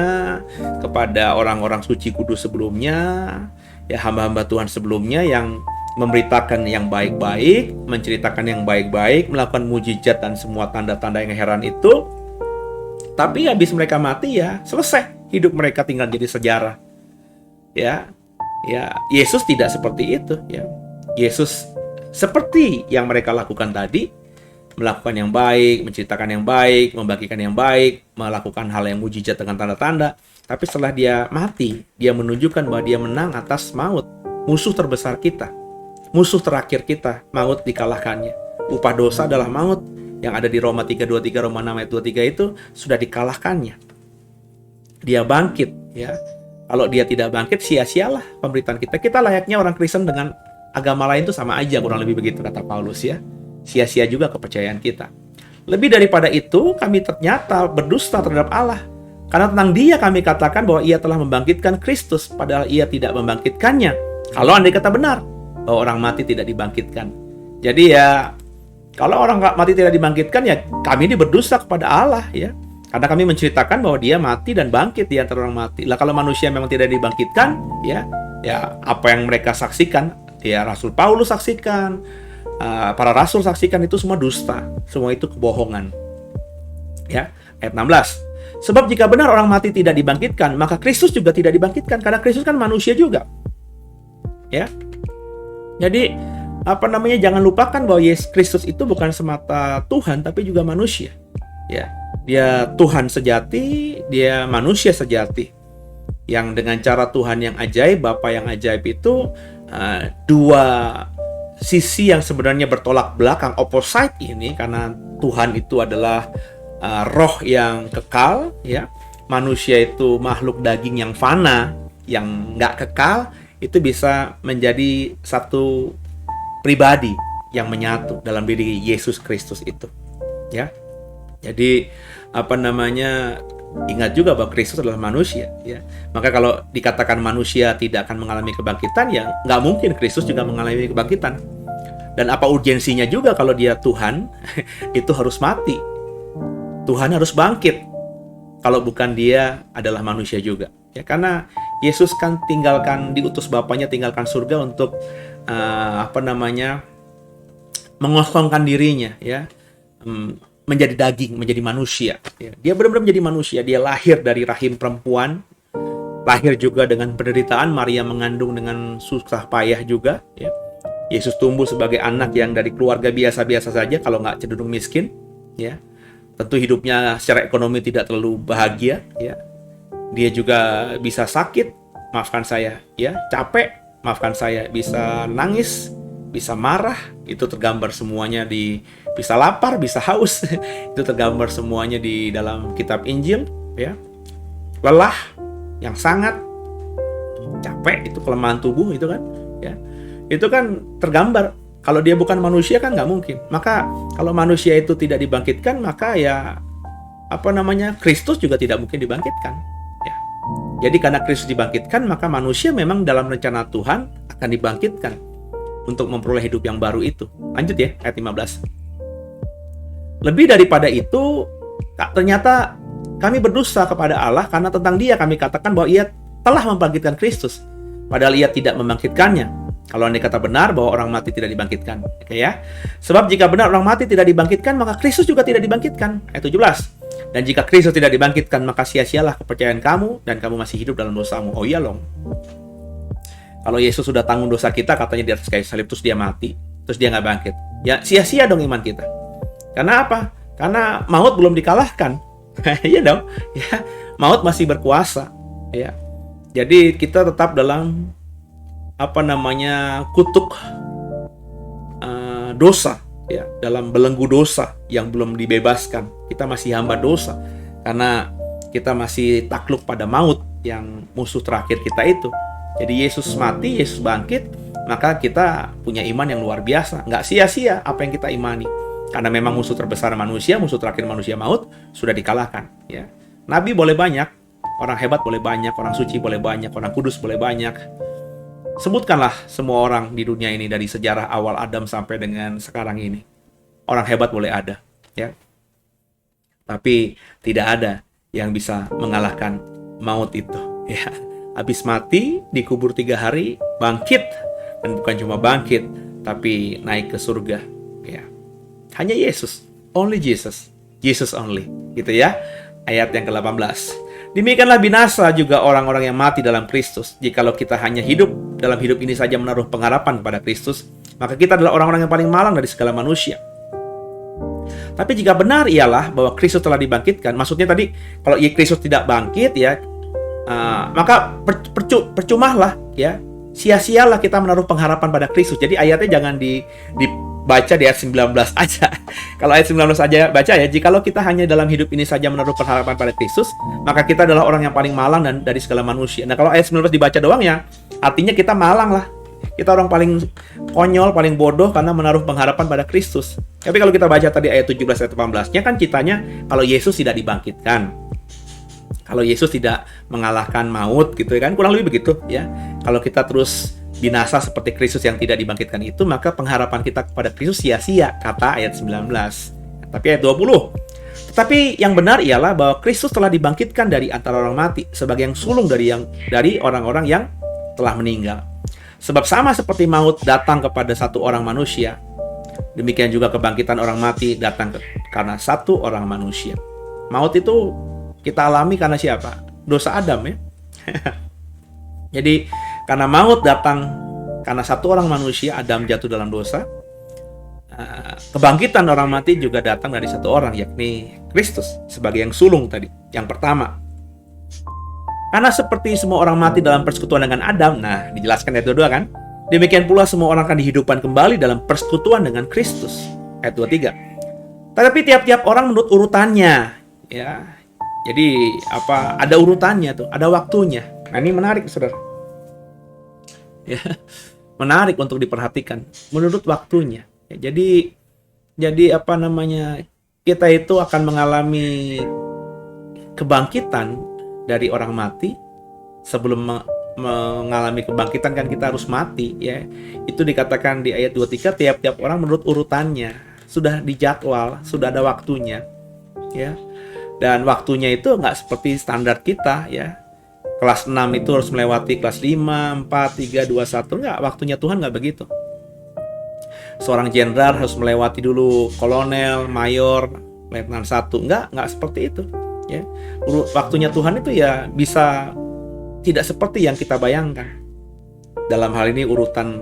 kepada orang-orang suci kudus sebelumnya, ya hamba-hamba Tuhan sebelumnya yang memberitakan yang baik-baik, menceritakan yang baik-baik, melakukan mujizat dan semua tanda-tanda yang heran itu. Tapi habis mereka mati ya selesai, hidup mereka tinggal jadi sejarah. Ya, Yesus tidak seperti itu. Ya, Yesus seperti yang mereka lakukan tadi, melakukan yang baik, menceritakan yang baik, membagikan yang baik, melakukan hal yang mujizat dengan tanda-tanda. Tapi setelah dia mati, dia menunjukkan bahwa dia menang atas maut, musuh terbesar kita, musuh terakhir kita. Maut dikalahkannya. Upah dosa adalah maut. Yang ada di Roma 3:23, Roma 6 ayat 23 itu sudah dikalahkannya. Dia bangkit, ya. Kalau dia tidak bangkit, sia-sialah pemberitaan kita. Kita layaknya orang Kristen dengan agama lain itu sama aja, kurang lebih begitu kata Paulus ya. Sia-sia juga kepercayaan kita. Lebih daripada itu, kami ternyata berdusta terhadap Allah. Karena tentang dia kami katakan bahwa ia telah membangkitkan Kristus, padahal ia tidak membangkitkannya. Kalau andai kata benar bahwa orang mati tidak dibangkitkan. Jadi ya, kalau orang mati tidak dibangkitkan, ya kami ini berdosa kepada Allah ya. Karena kami menceritakan bahwa dia mati dan bangkit di antara orang mati. Lah kalau manusia memang tidak dibangkitkan, ya apa yang mereka saksikan, ya Rasul Paulus saksikan, para rasul saksikan, itu semua dusta, semua itu kebohongan. Ya, ayat 16. Sebab jika benar orang mati tidak dibangkitkan, maka Kristus juga tidak dibangkitkan, karena Kristus kan manusia juga. Ya. Jadi jangan lupakan bahwa Yesus Kristus itu bukan semata Tuhan tapi juga manusia. Ya, dia Tuhan sejati, dia manusia sejati. Yang dengan cara Tuhan yang ajaib, Bapa yang ajaib itu dua sisi yang sebenarnya bertolak belakang, opposite ini, karena Tuhan itu adalah roh yang kekal, ya. Manusia itu makhluk daging yang fana, yang nggak kekal, itu bisa menjadi satu pribadi yang menyatu dalam diri Yesus Kristus itu, ya. Jadi ingat juga bahwa Kristus adalah manusia, ya. Maka kalau dikatakan manusia tidak akan mengalami kebangkitan, ya nggak mungkin Kristus juga mengalami kebangkitan. Dan apa urgensinya juga kalau dia Tuhan, itu harus mati. Tuhan harus bangkit. Kalau bukan dia adalah manusia juga. Ya, karena Yesus kan diutus Bapaknya tinggalkan surga untuk mengosongkan dirinya, ya. Menjadi daging, menjadi manusia. Ya. Dia benar-benar menjadi manusia. Dia lahir dari rahim perempuan, lahir juga dengan penderitaan. Maria mengandung dengan susah payah juga. Ya. Yesus tumbuh sebagai anak yang dari keluarga biasa-biasa saja, kalau nggak cenderung miskin. Ya. Tentu hidupnya secara ekonomi tidak terlalu bahagia. Ya. Dia juga bisa sakit, maafkan saya. Ya. Capek, maafkan saya. Bisa nangis, bisa marah, itu tergambar semuanya bisa lapar, bisa haus, itu tergambar semuanya di dalam kitab Injil, ya. Lelah yang sangat, capek, itu kelemahan tubuh itu kan, ya. Itu kan tergambar. Kalau dia bukan manusia kan nggak mungkin. Maka kalau manusia itu tidak dibangkitkan, maka ya Kristus juga tidak mungkin dibangkitkan. Ya. Jadi karena Kristus dibangkitkan, maka manusia memang dalam rencana Tuhan akan dibangkitkan untuk memperoleh hidup yang baru itu. Lanjut ya, ayat 15. Lebih daripada itu, ternyata kami berdosa kepada Allah karena tentang dia kami katakan bahwa ia telah membangkitkan Kristus, padahal ia tidak membangkitkannya. Kalau andai kata benar bahwa orang mati tidak dibangkitkan. Oke ya. Sebab jika benar orang mati tidak dibangkitkan, maka Kristus juga tidak dibangkitkan. Ayat 17. Dan jika Kristus tidak dibangkitkan, maka sia-sialah kepercayaan kamu dan kamu masih hidup dalam dosamu. Oh iya loh. Kalau Yesus sudah tanggung dosa kita, katanya di atas kayu salib, terus dia mati, terus dia nggak bangkit. Ya sia-sia dong iman kita. Karena apa? Karena maut belum dikalahkan. Iya dong. Ya, maut masih berkuasa. Ya. Jadi kita tetap dalam kutuk dosa, ya, dalam belenggu dosa yang belum dibebaskan. Kita masih hamba dosa karena kita masih takluk pada maut yang musuh terakhir kita itu. Jadi Yesus mati, Yesus bangkit, maka kita punya iman yang luar biasa. Nggak sia-sia apa yang kita imani. Karena memang musuh terbesar manusia, musuh terakhir manusia, maut, sudah dikalahkan. Ya. Nabi boleh banyak, orang hebat boleh banyak, orang suci boleh banyak, orang kudus boleh banyak. Sebutkanlah semua orang di dunia ini dari sejarah awal Adam sampai dengan sekarang ini. Orang hebat boleh ada. Ya. Tapi tidak ada yang bisa mengalahkan maut itu. Ya. Habis mati, dikubur 3 hari, bangkit. Dan bukan cuma bangkit, tapi naik ke surga. Ya. Hanya Yesus. Only Jesus. Jesus only. Gitu ya. Ayat yang ke-18. Demikianlah binasa juga orang-orang yang mati dalam Kristus. Jikalau kita hanya hidup dalam hidup ini saja menaruh pengharapan pada Kristus, maka kita adalah orang-orang yang paling malang dari segala manusia. Tapi jika benar ialah bahwa Kristus telah dibangkitkan, maksudnya tadi kalau Kristus tidak bangkit, ya, maka percumalah, ya, sia-sialah kita menaruh pengharapan pada Kristus. Jadi ayatnya jangan dibaca di ayat 19 aja. Kalau ayat 19 aja baca ya, jikalau kita hanya dalam hidup ini saja menaruh pengharapan pada Kristus, maka kita adalah orang yang paling malang dan dari segala manusia. Nah, kalau ayat 19 dibaca doang ya, artinya kita malang lah. Kita orang paling konyol, paling bodoh karena menaruh pengharapan pada Kristus. Tapi kalau kita baca tadi ayat 17 ayat 18-nya kan ceritanya kalau Yesus tidak dibangkitkan. Kalau Yesus tidak mengalahkan maut gitu kan, kurang lebih begitu ya. Kalau kita terus binasa seperti Kristus yang tidak dibangkitkan itu, maka pengharapan kita kepada Kristus sia-sia, kata ayat 19. Tapi ayat 20. Tetapi yang benar ialah bahwa Kristus telah dibangkitkan dari antara orang mati sebagai yang sulung dari orang-orang yang telah meninggal. Sebab sama seperti maut datang kepada satu orang manusia, demikian juga kebangkitan orang mati datang karena satu orang manusia. Maut itu kita alami karena siapa? Dosa Adam ya. Jadi karena maut datang karena satu orang manusia, Adam, jatuh dalam dosa. Kebangkitan orang mati juga datang dari satu orang, yakni Kristus, sebagai yang sulung tadi, yang pertama. Karena seperti semua orang mati dalam persekutuan dengan Adam, nah dijelaskan ayat 22 kan, demikian pula semua orang akan dihidupkan kembali dalam persekutuan dengan Kristus, ayat 23. Tetapi tiap-tiap orang menurut urutannya, ya. Jadi ada urutannya tuh, ada waktunya. Nah ini menarik, saudara. Ya, menarik untuk diperhatikan. Menurut waktunya. Ya, jadi kita itu akan mengalami kebangkitan dari orang mati. Sebelum mengalami kebangkitan kan kita harus mati, ya. Itu dikatakan di ayat 23, tiap-tiap orang menurut urutannya. Sudah dijadwal, sudah ada waktunya, ya. Dan waktunya itu nggak seperti standar kita, ya. Kelas 6 itu harus melewati kelas 5, 4, 3, 2, 1. Nggak, waktunya Tuhan nggak begitu. Seorang jenderal harus melewati dulu kolonel, mayor, letnan 1. Nggak seperti itu, ya. Waktunya Tuhan itu ya bisa tidak seperti yang kita bayangkan. Dalam hal ini urutan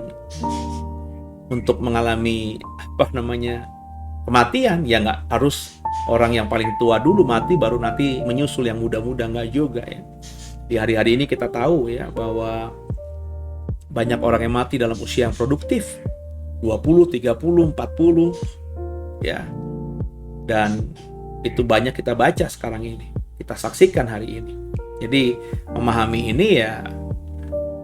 untuk mengalami kematian, ya nggak harus orang yang paling tua dulu mati baru nanti menyusul yang muda-muda, nggak juga, ya. Di hari-hari ini kita tahu, ya, bahwa banyak orang yang mati dalam usia yang produktif, 20, 30, 40, ya. Dan itu banyak kita baca sekarang ini, kita saksikan hari ini. Jadi memahami ini, ya,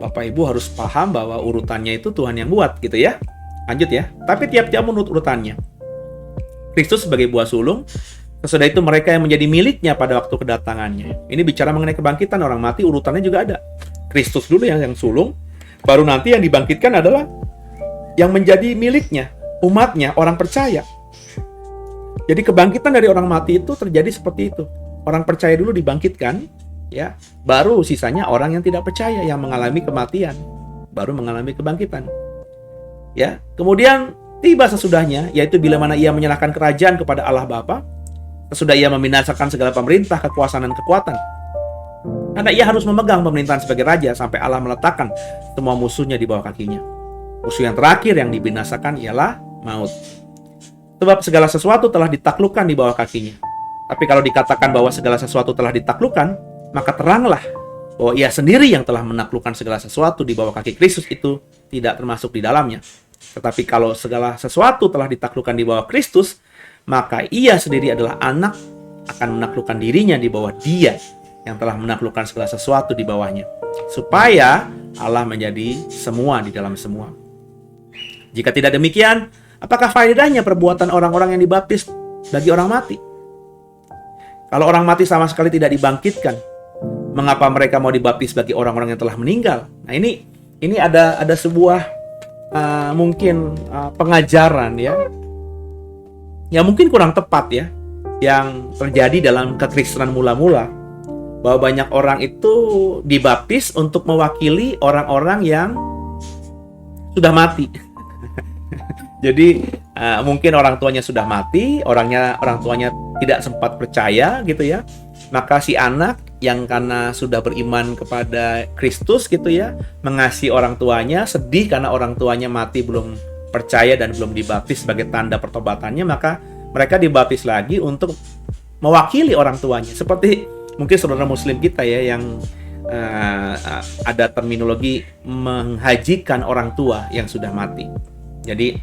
Bapak Ibu harus paham bahwa urutannya itu Tuhan yang buat, gitu ya. Lanjut ya. Tapi tiap-tiap menurut urutannya. Kristus sebagai buah sulung, sesudah itu mereka yang menjadi miliknya pada waktu kedatangannya. Ini bicara mengenai kebangkitan orang mati, urutannya juga ada. Kristus dulu yang sulung, baru nanti yang dibangkitkan adalah yang menjadi miliknya, umatnya, orang percaya. Jadi kebangkitan dari orang mati itu terjadi seperti itu. Orang percaya dulu dibangkitkan, ya, baru sisanya orang yang tidak percaya yang mengalami kematian, baru mengalami kebangkitan. Ya, kemudian tiba sesudahnya, yaitu bila mana ia menyerahkan kerajaan kepada Allah Bapa, sesudah ia membinasakan segala pemerintah, kekuasaan dan kekuatan. Karena ia harus memegang pemerintahan sebagai raja sampai Allah meletakkan semua musuhnya di bawah kakinya. Musuh yang terakhir yang dibinasakan ialah maut. Sebab segala sesuatu telah ditaklukkan di bawah kakinya. Tapi kalau dikatakan bahwa segala sesuatu telah ditaklukkan, maka teranglah bahwa ia sendiri yang telah menaklukkan segala sesuatu di bawah kaki Kristus itu tidak termasuk di dalamnya. Tetapi kalau segala sesuatu telah ditaklukkan di bawah Kristus, maka ia sendiri adalah anak akan menaklukkan dirinya di bawah Dia yang telah menaklukkan segala sesuatu di bawahnya, supaya Allah menjadi semua di dalam semua. Jika tidak demikian, apakah faedahnya perbuatan orang-orang yang dibaptis bagi orang mati? Kalau orang mati sama sekali tidak dibangkitkan, mengapa mereka mau dibaptis bagi orang-orang yang telah meninggal? Nah, ini ada sebuah mungkin pengajaran, ya, mungkin kurang tepat, ya, yang terjadi dalam kekristenan mula-mula, bahwa banyak orang itu dibaptis untuk mewakili orang-orang yang sudah mati. Jadi mungkin orang tuanya sudah mati, orang tuanya tidak sempat percaya, gitu ya. Maka si anak yang karena sudah beriman kepada Kristus, gitu ya, mengasihi orang tuanya, sedih karena orang tuanya mati belum percaya dan belum dibaptis sebagai tanda pertobatannya, maka mereka dibaptis lagi untuk mewakili orang tuanya. Seperti mungkin saudara muslim kita, ya, yang ada terminologi menghajikan orang tua yang sudah mati. Jadi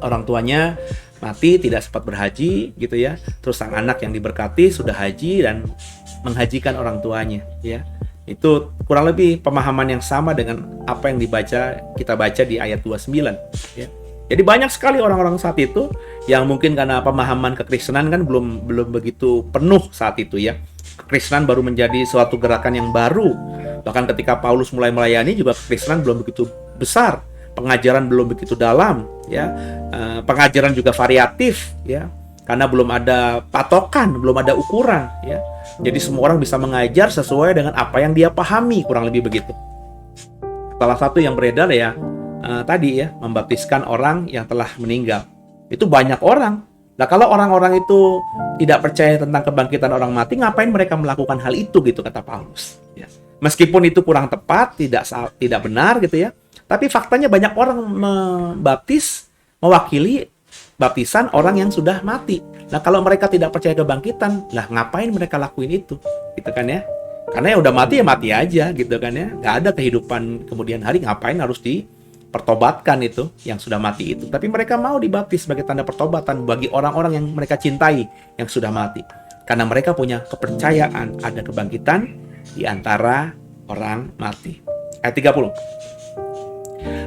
orang tuanya mati, tidak sempat berhaji, gitu ya. Terus sang anak yang diberkati sudah haji dan menghajikan orang tuanya, ya. Itu kurang lebih pemahaman yang sama dengan apa yang kita baca di ayat 29, ya. Jadi banyak sekali orang-orang saat itu yang mungkin karena pemahaman kekristenan kan belum begitu penuh saat itu, ya. Kekristenan baru menjadi suatu gerakan yang baru. Bahkan ketika Paulus mulai melayani juga kekristenan belum begitu besar. Pengajaran belum begitu dalam, ya. Pengajaran juga variatif, ya, karena belum ada patokan, belum ada ukuran, ya. Jadi semua orang bisa mengajar sesuai dengan apa yang dia pahami, kurang lebih begitu. Salah satu yang beredar, ya, tadi, ya, membaptiskan orang yang telah meninggal. Itu banyak orang. Nah, kalau orang-orang itu tidak percaya tentang kebangkitan orang mati, ngapain mereka melakukan hal itu, gitu kata Paulus, ya. Meskipun itu kurang tepat, tidak benar, gitu ya. Tapi faktanya banyak orang mewakili baptisan orang yang sudah mati. Nah, kalau mereka tidak percaya kebangkitan, lah ngapain mereka lakuin itu? Gitu kan ya. Karena ya udah mati ya mati aja gitu kan ya. Nggak ada kehidupan kemudian hari, ngapain harus dipertobatkan itu yang sudah mati itu. Tapi mereka mau dibaptis sebagai tanda pertobatan bagi orang-orang yang mereka cintai yang sudah mati. Karena mereka punya kepercayaan ada kebangkitan di antara orang mati. Ayat 30.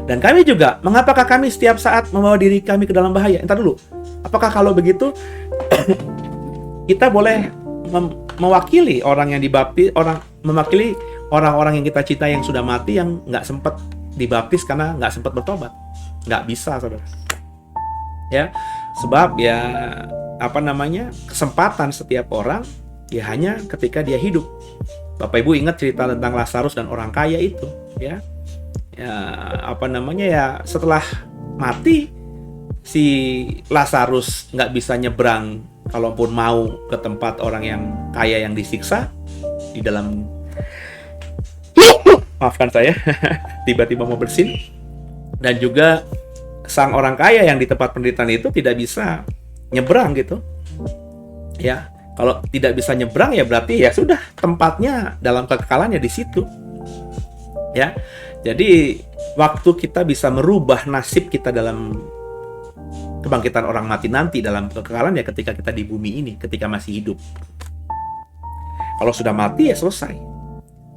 Dan kami juga, mengapakah kami setiap saat membawa diri kami ke dalam bahaya? Entar dulu. Apakah kalau begitu kita boleh mewakili orang yang dibaptis, mewakili orang-orang yang kita cintai yang sudah mati yang nggak sempat dibaptis karena nggak sempat bertobat? Nggak bisa, saudara. Ya, sebab ya kesempatan setiap orang ya hanya ketika dia hidup. Bapak Ibu ingat cerita tentang Lazarus dan orang kaya itu, ya. Setelah mati si Lazarus nggak bisa nyebrang kalaupun mau ke tempat orang yang kaya yang disiksa di dalam maafkan saya tiba-tiba mau bersin, dan juga sang orang kaya yang di tempat penderitaan itu tidak bisa nyebrang gitu ya. Kalau tidak bisa nyebrang ya berarti ya sudah tempatnya dalam kekekalannya di situ ya. Jadi waktu kita bisa merubah nasib kita dalam kebangkitan orang mati nanti dalam kekekalan ya ketika kita di bumi ini, ketika masih hidup. Kalau sudah mati ya selesai.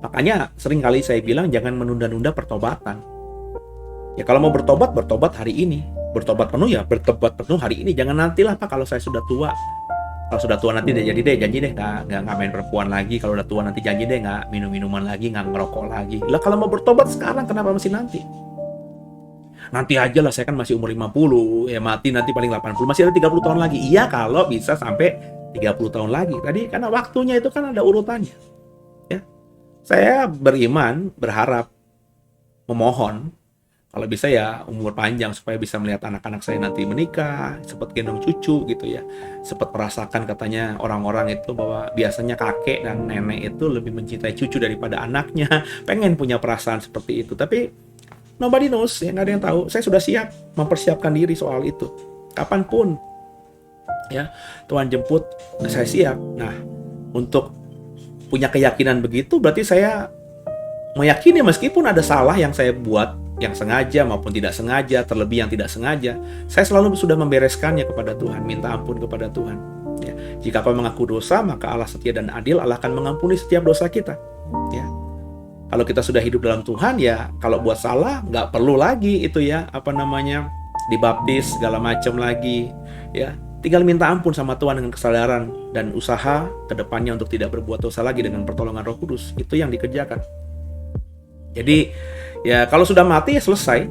Makanya sering kali saya bilang jangan menunda-nunda pertobatan. Ya kalau mau bertobat, bertobat hari ini. Bertobat penuh ya bertobat penuh hari ini. Jangan nantilah Pak kalau saya sudah tua. Kalau sudah tua nanti janji deh nggak main perempuan lagi. Kalau udah tua nanti janji deh nggak minum minuman lagi, nggak ngerokok lagi. Lah kalau mau bertobat sekarang kenapa masih nanti? Nanti aja lah, saya kan masih umur 50, ya mati nanti paling 80, masih ada 30 tahun lagi. Iya kalau bisa sampai 30 tahun lagi. Tadi karena waktunya itu kan ada urutannya. Ya. Saya beriman, berharap, memohon kalau bisa ya umur panjang supaya bisa melihat anak-anak saya nanti menikah, sempat gendong cucu gitu ya. Sempat merasakan katanya orang-orang itu bahwa biasanya kakek dan nenek itu lebih mencintai cucu daripada anaknya. Pengen punya perasaan seperti itu. Tapi nobody knows, ya nggak ada yang tahu. Saya sudah siap mempersiapkan diri soal itu. Kapanpun ya Tuhan jemput, saya siap. Nah, untuk punya keyakinan begitu berarti saya meyakini meskipun ada salah yang saya buat, yang sengaja maupun tidak sengaja, terlebih yang tidak sengaja, saya selalu sudah membereskannya kepada Tuhan, minta ampun kepada Tuhan. Ya. Jika kau mengaku dosa, maka Allah setia dan adil, Allah akan mengampuni setiap dosa kita. Ya. Kalau kita sudah hidup dalam Tuhan, ya kalau buat salah, nggak perlu lagi itu ya, dibaptis segala macam lagi. Ya. Tinggal minta ampun sama Tuhan dengan kesadaran dan usaha ke depannya untuk tidak berbuat dosa lagi dengan pertolongan Roh Kudus. Itu yang dikerjakan. Jadi ya kalau sudah mati ya selesai,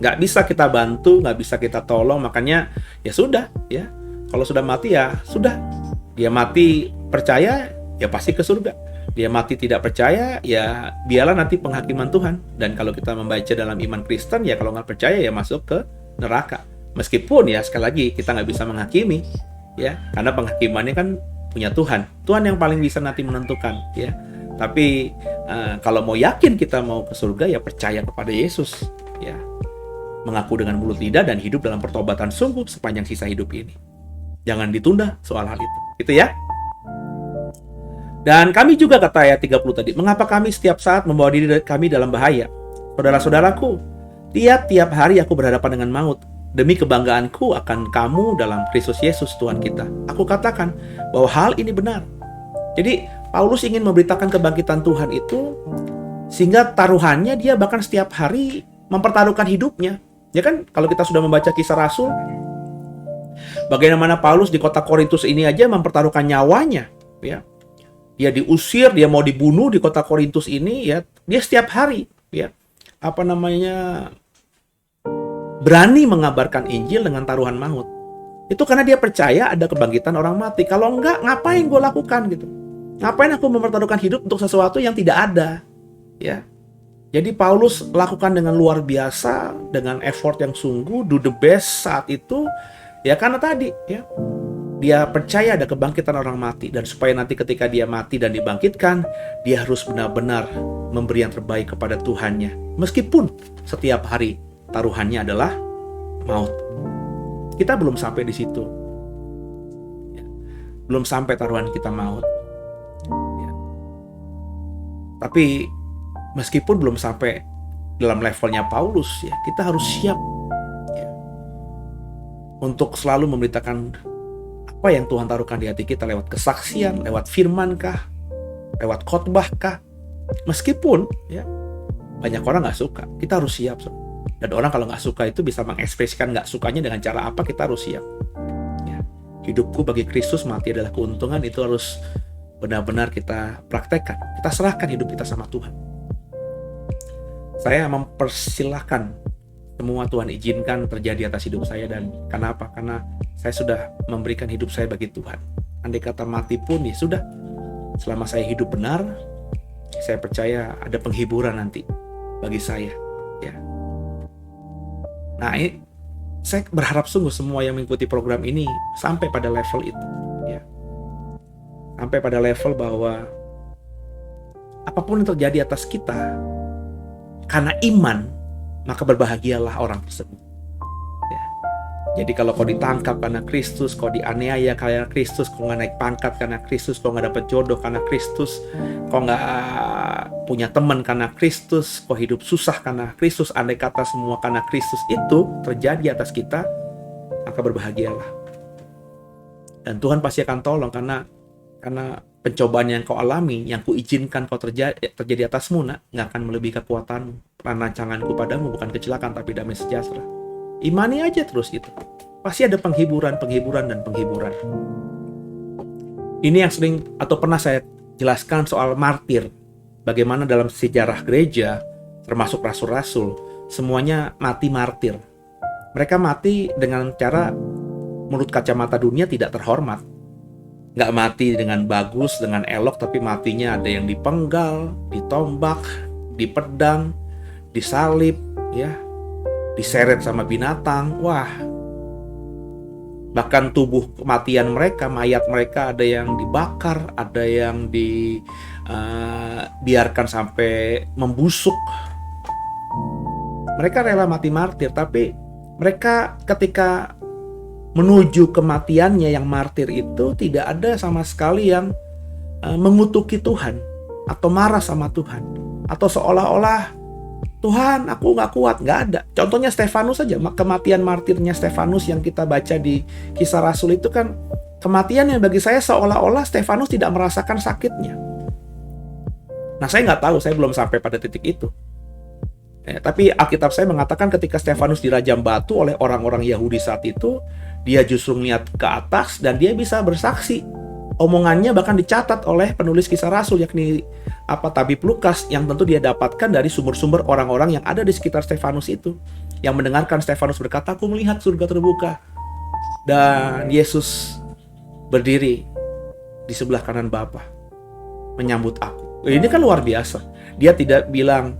nggak bisa kita bantu, nggak bisa kita tolong, makanya ya sudah ya. Kalau sudah mati ya sudah, dia mati percaya ya pasti ke surga, dia mati tidak percaya ya biarlah nanti penghakiman Tuhan. Dan kalau kita membaca dalam iman Kristen ya kalau nggak percaya ya masuk ke neraka. Meskipun ya sekali lagi kita nggak bisa menghakimi ya, karena penghakimannya kan punya Tuhan yang paling bisa nanti menentukan ya. Tapi kalau mau yakin kita mau ke surga ya percaya kepada Yesus ya, mengaku dengan mulut lidah dan hidup dalam pertobatan sungguh sepanjang sisa hidup ini. Jangan ditunda soal hal itu ya. Dan kami juga kata ayat 30 tadi, mengapa kami setiap saat membawa diri kami dalam bahaya? Saudara-saudaraku, tiap-tiap hari aku berhadapan dengan maut. Demi kebanggaanku akan kamu dalam Kristus Yesus Tuhan kita. Aku katakan bahwa hal ini benar. Jadi Paulus ingin memberitakan kebangkitan Tuhan itu sehingga taruhannya dia bahkan setiap hari mempertaruhkan hidupnya. Ya kan kalau kita sudah membaca Kisah Rasul, bagaimana Paulus di kota Korintus ini aja mempertaruhkan nyawanya, ya. Dia diusir, dia mau dibunuh di kota Korintus ini ya. Dia setiap hari ya berani mengabarkan Injil dengan taruhan maut. Itu karena dia percaya ada kebangkitan orang mati. Kalau enggak, ngapain gue lakukan gitu? Ngapain aku mempertaruhkan hidup untuk sesuatu yang tidak ada? Ya. Jadi Paulus lakukan dengan luar biasa, dengan effort yang sungguh, do the best saat itu. Ya karena tadi, ya dia percaya ada kebangkitan orang mati, dan supaya nanti ketika dia mati dan dibangkitkan, dia harus benar-benar memberi yang terbaik kepada Tuhannya, meskipun setiap hari taruhannya adalah maut. Kita belum sampai di situ, belum sampai taruhan kita maut, ya. Tapi meskipun belum sampai dalam levelnya Paulus, ya, kita harus siap, ya, untuk selalu memberitakan apa yang Tuhan taruhkan di hati kita lewat kesaksian, lewat firman kah, lewat khotbah kah. Meskipun ya banyak orang nggak suka, kita harus siap. Dan orang kalau nggak suka itu bisa mengekspresikan nggak sukanya dengan cara apa, kita harus siap. Ya. Hidupku bagi Kristus, mati adalah keuntungan, itu harus benar-benar kita praktekkan. Kita serahkan hidup kita sama Tuhan. Saya mempersilahkan semua Tuhan izinkan terjadi atas hidup saya. Dan kenapa? Karena saya sudah memberikan hidup saya bagi Tuhan. Andai kata mati pun ya sudah, selama saya hidup benar, saya percaya ada penghiburan nanti bagi saya, ya. Nah, ini saya berharap sungguh semua yang mengikuti program ini sampai pada level itu, ya. Sampai pada level bahwa apapun yang terjadi atas kita karena iman, maka berbahagialah orang tersebut. Ya. Jadi kalau kau ditangkap karena Kristus, kau dianiaya karena Kristus, kau nggak naik pangkat karena Kristus, kau nggak dapat jodoh karena Kristus, kau nggak punya teman karena Kristus, kau hidup susah karena Kristus, andai kata semua karena Kristus itu terjadi atas kita, maka berbahagialah. Dan Tuhan pasti akan tolong, karena pencobaan yang kau alami, yang kuizinkan kau terjadi atasmu, nggak akan melebihi kekuatanmu. Rancanganku padamu bukan kecelakaan tapi damai sejahtera. Imani aja terus itu. Pasti ada penghiburan. Ini yang sering atau pernah saya jelaskan soal martir. Bagaimana dalam sejarah gereja, termasuk rasul-rasul, semuanya mati martir. Mereka mati dengan cara menurut kacamata dunia tidak terhormat. Nggak mati dengan bagus, dengan elok, tapi matinya ada yang dipenggal, ditombak, dipedang, disalib, ya, diseret sama binatang. Wah, bahkan tubuh kematian mereka, mayat mereka ada yang dibakar, ada yang dibiarkan sampai membusuk. Mereka rela mati martir, tapi mereka ketika menuju kematiannya yang martir itu tidak ada sama sekali yang mengutuki Tuhan atau marah sama Tuhan atau seolah-olah Tuhan aku nggak kuat, nggak ada. Contohnya Stefanus saja, kematian martirnya Stefanus yang kita baca di Kisah Rasul itu kan kematian yang bagi saya seolah-olah Stefanus tidak merasakan sakitnya. Nah, saya nggak tahu, saya belum sampai pada titik itu. Tapi Alkitab saya mengatakan ketika Stefanus dirajam batu oleh orang-orang Yahudi saat itu, dia justru melihat ke atas dan dia bisa bersaksi. Omongannya bahkan dicatat oleh penulis Kisah Rasul, yakni Tabib Lukas, yang tentu dia dapatkan dari sumber-sumber orang-orang yang ada di sekitar Stefanus itu, yang mendengarkan Stefanus berkata, aku melihat surga terbuka dan Yesus berdiri di sebelah kanan Bapa menyambut aku. Ini kan luar biasa. Dia tidak bilang,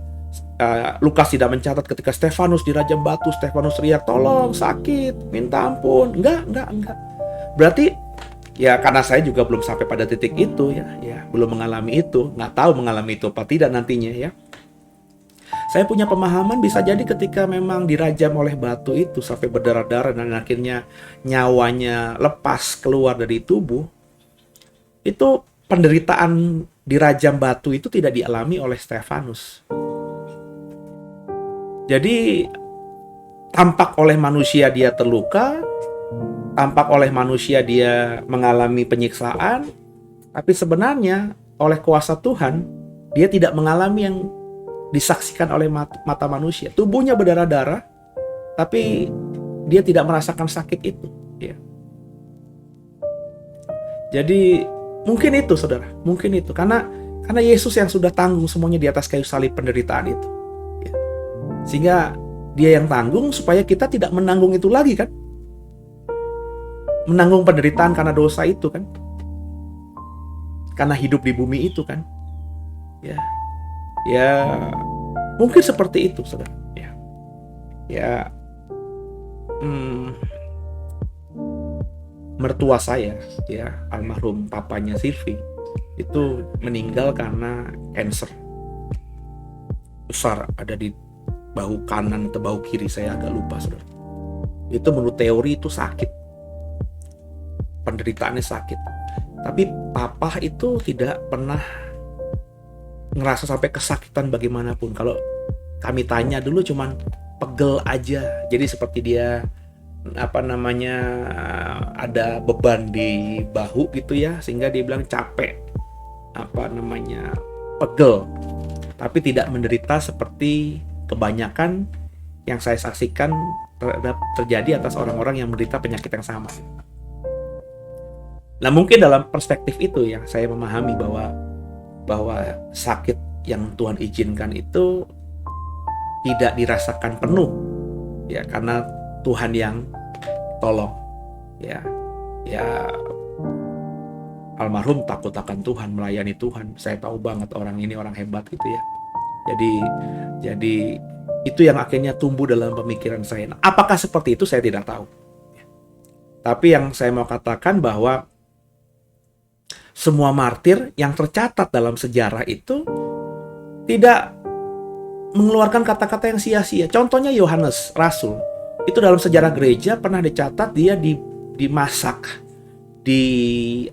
Lukas tidak mencatat ketika Stefanus dirajam batu, Stefanus teriak, tolong, sakit, minta ampun. Enggak. Berarti ya karena saya juga belum sampai pada titik itu, ya belum mengalami itu, nggak tahu mengalami itu apa tidak nantinya, ya. Saya punya pemahaman bisa jadi ketika memang dirajam oleh batu itu sampai berdarah-darah dan akhirnya nyawanya lepas keluar dari tubuh, itu penderitaan dirajam batu itu tidak dialami oleh Stefanus. Jadi tampak oleh manusia dia terluka, tampak oleh manusia dia mengalami penyiksaan, tapi sebenarnya oleh kuasa Tuhan dia tidak mengalami yang disaksikan oleh mata manusia. Tubuhnya berdarah-darah, tapi dia tidak merasakan sakit itu, ya. Jadi mungkin itu, saudara, mungkin itu karena Yesus yang sudah tanggung semuanya di atas kayu salib penderitaan itu, ya. Sehingga dia yang tanggung supaya kita tidak menanggung itu lagi, kan? Menanggung penderitaan karena dosa itu, kan? Karena hidup di bumi itu, kan? Ya, mungkin seperti itu, saudara. mertua saya, ya, almarhum papanya Silvi, itu meninggal karena kanker besar, ada di bahu kanan atau bahu kiri, saya agak lupa, saudara. Itu menurut teori itu sakit, penderitaannya sakit. Tapi papa itu tidak pernah ngerasa sampai kesakitan bagaimanapun. Kalau kami tanya dulu cuman pegel aja. Jadi seperti dia ada beban di bahu gitu ya, sehingga dia bilang capek, pegel. Tapi tidak menderita seperti kebanyakan yang saya saksikan terjadi atas orang-orang yang menderita penyakit yang sama. Nah, mungkin dalam perspektif itu yang saya memahami bahwa sakit yang Tuhan izinkan itu tidak dirasakan penuh, ya, karena Tuhan yang tolong, ya almarhum takut akan Tuhan, melayani Tuhan. Saya tahu banget orang ini orang hebat gitu ya. Jadi itu yang akhirnya tumbuh dalam pemikiran saya. Nah, apakah seperti itu saya tidak tahu. Tapi yang saya mau katakan bahwa semua martir yang tercatat dalam sejarah itu tidak mengeluarkan kata-kata yang sia-sia. Contohnya Yohanes Rasul. Itu dalam sejarah gereja pernah dicatat dia dimasak di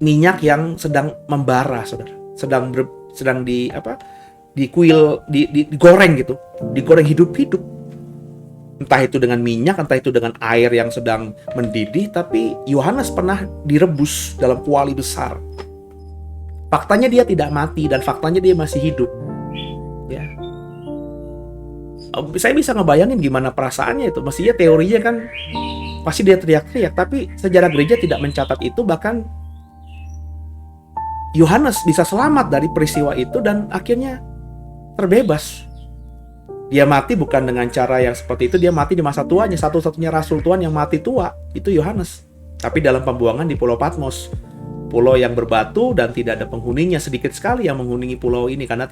minyak yang sedang membara, saudara. Sedang digoreng gitu. Digoreng hidup-hidup. Entah itu dengan minyak, entah itu dengan air yang sedang mendidih, tapi Yohanes pernah direbus dalam kuali besar. Faktanya dia tidak mati dan faktanya dia masih hidup. Ya. Saya bisa ngebayangin gimana perasaannya itu. Mestinya teorinya kan pasti dia teriak-teriak, tapi sejarah gereja tidak mencatat itu. Bahkan Yohanes bisa selamat dari peristiwa itu dan akhirnya terbebas. Dia mati bukan dengan cara yang seperti itu, dia mati di masa tuanya. Satu-satunya rasul Tuhan yang mati tua itu Yohanes. Tapi dalam pembuangan di Pulau Patmos, pulau yang berbatu dan tidak ada penghuninya, sedikit sekali yang menghuni pulau ini karena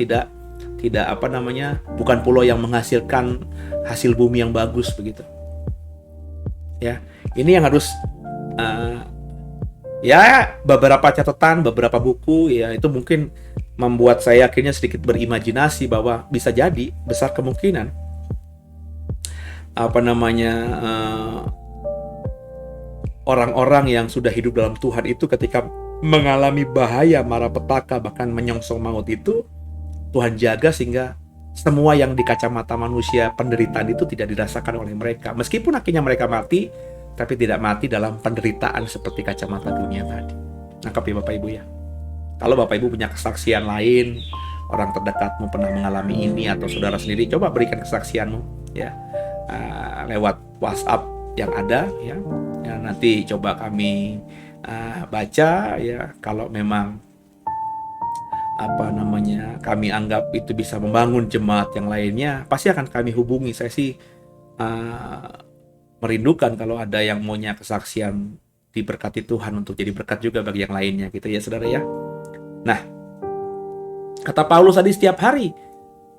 bukan pulau yang menghasilkan hasil bumi yang bagus begitu. Ya, ini yang harus beberapa catatan, beberapa buku ya itu mungkin membuat saya akhirnya sedikit berimajinasi bahwa bisa jadi besar kemungkinan orang-orang yang sudah hidup dalam Tuhan itu ketika mengalami bahaya, malapetaka, bahkan menyongsong maut itu, Tuhan jaga sehingga semua yang di kacamata manusia penderitaan itu tidak dirasakan oleh mereka. Meskipun akhirnya mereka mati, tapi tidak mati dalam penderitaan seperti kacamata dunia tadi. Nangkap ya Bapak Ibu ya. Kalau Bapak Ibu punya kesaksian lain, orang terdekatmu pernah mengalami ini atau saudara sendiri, coba berikan kesaksianmu ya lewat WhatsApp yang ada ya. Nanti coba kami baca ya. Kalau memang kami anggap itu bisa membangun jemaat yang lainnya, pasti akan kami hubungi. Saya sih merindukan kalau ada yang maunya kesaksian diberkati Tuhan untuk jadi berkat juga bagi yang lainnya gitu ya saudara ya. Nah, kata Paulus tadi, setiap hari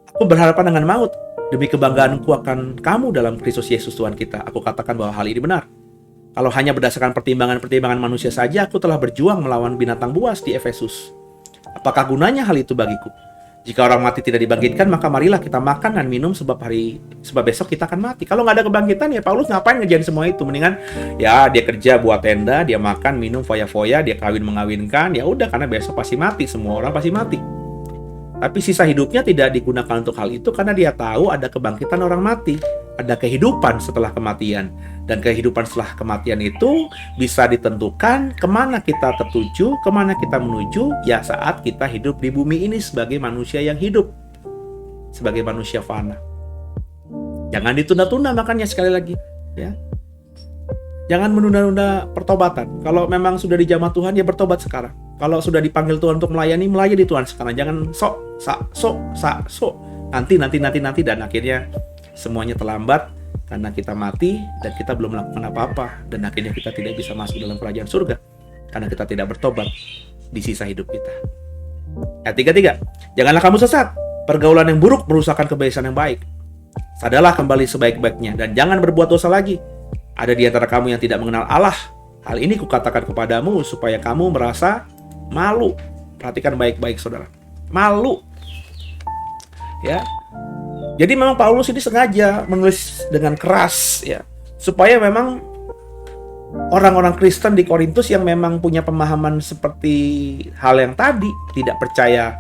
aku berhadapan dengan maut demi kebanggaanku akan kamu dalam Kristus Yesus Tuhan kita. Aku katakan bahwa hal ini benar. Kalau hanya berdasarkan pertimbangan-pertimbangan manusia saja, aku telah berjuang melawan binatang buas di Efesus. Apakah gunanya hal itu bagiku? Jika orang mati tidak dibangkitkan, maka marilah kita makan dan minum sebab besok kita akan mati. Kalau nggak ada kebangkitan ya Paulus ngapain ngerjain semua itu? Mendingan ya dia kerja buat tenda, dia makan, minum, foya-foya, dia mengawinkan, ya udah karena besok pasti mati, semua orang pasti mati. Tapi sisa hidupnya tidak digunakan untuk hal itu karena dia tahu ada kebangkitan orang mati, ada kehidupan setelah kematian. Dan kehidupan setelah kematian itu bisa ditentukan kemana kita tertuju, kemana kita menuju ya saat kita hidup di bumi ini sebagai manusia yang hidup, sebagai manusia fana. Jangan ditunda-tunda makanya sekali lagi ya. Jangan menunda-nunda pertobatan. Kalau memang sudah dijamah Tuhan ya bertobat sekarang. Kalau sudah dipanggil Tuhan untuk melayani Tuhan sekarang. Jangan nanti dan akhirnya semuanya terlambat karena kita mati dan kita belum melakukan apa-apa dan akhirnya kita tidak bisa masuk dalam kerajaan surga karena kita tidak bertobat di sisa hidup kita. Ayat 33. Janganlah kamu sesat. Pergaulan yang buruk merusakkan kebiasaan yang baik. Sadarlah kembali sebaik-baiknya dan jangan berbuat dosa lagi. ada di antara kamu yang tidak mengenal Allah. Hal ini kukatakan kepadamu supaya kamu merasa malu. Perhatikan baik-baik saudara. Malu. Ya. Jadi memang Paulus ini sengaja menulis dengan keras ya, supaya memang orang-orang Kristen di Korintus yang memang punya pemahaman seperti hal yang tadi, tidak percaya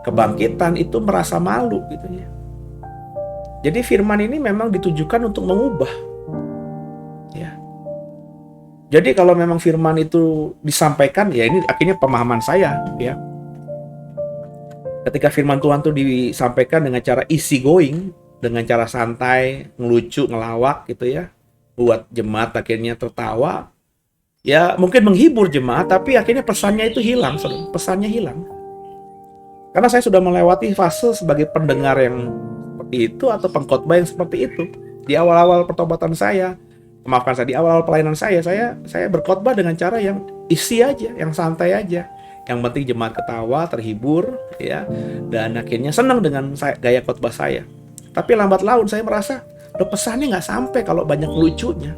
kebangkitan, itu merasa malu gitu ya. Jadi firman ini memang ditujukan untuk mengubah ya. Jadi kalau memang firman itu disampaikan, ya ini akhirnya pemahaman saya ya. Ketika firman Tuhan itu disampaikan dengan cara easy going, dengan cara santai, ngelucu, ngelawak gitu ya, buat jemaat akhirnya tertawa, ya mungkin menghibur jemaat, tapi akhirnya pesannya itu hilang, pesannya hilang. Karena saya sudah melewati fase sebagai pendengar yang seperti itu atau pengkhotbah yang seperti itu. Di awal-awal pertobatan saya, maafkan saya, di awal-awal pelayanan saya berkhotbah dengan cara yang easy aja, yang santai aja. Yang penting jemaat ketawa, terhibur, ya, dan akhirnya senang dengan gaya khotbah saya. Tapi lambat laun saya merasa, pesannya nggak sampai kalau banyak lucunya.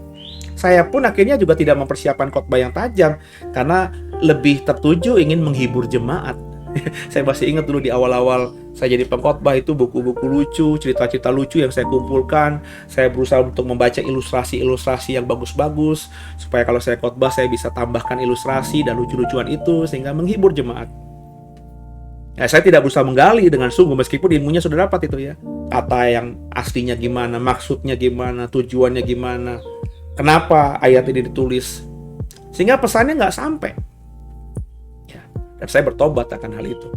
Saya pun akhirnya juga tidak mempersiapkan khotbah yang tajam, karena lebih tertuju ingin menghibur jemaat. Saya masih ingat dulu di awal-awal saya jadi pengkhotbah itu buku-buku lucu, cerita-cerita lucu yang saya kumpulkan. Saya berusaha untuk membaca ilustrasi-ilustrasi yang bagus-bagus, supaya kalau saya khotbah saya bisa tambahkan ilustrasi dan lucu-lucuan itu sehingga menghibur jemaat. Ya, saya tidak berusaha menggali dengan sungguh, meskipun ilmunya sudah dapat itu ya. Kata yang aslinya gimana, maksudnya gimana, tujuannya gimana, kenapa ayat ini ditulis, sehingga pesannya nggak sampai. Dan saya bertobat akan hal itu.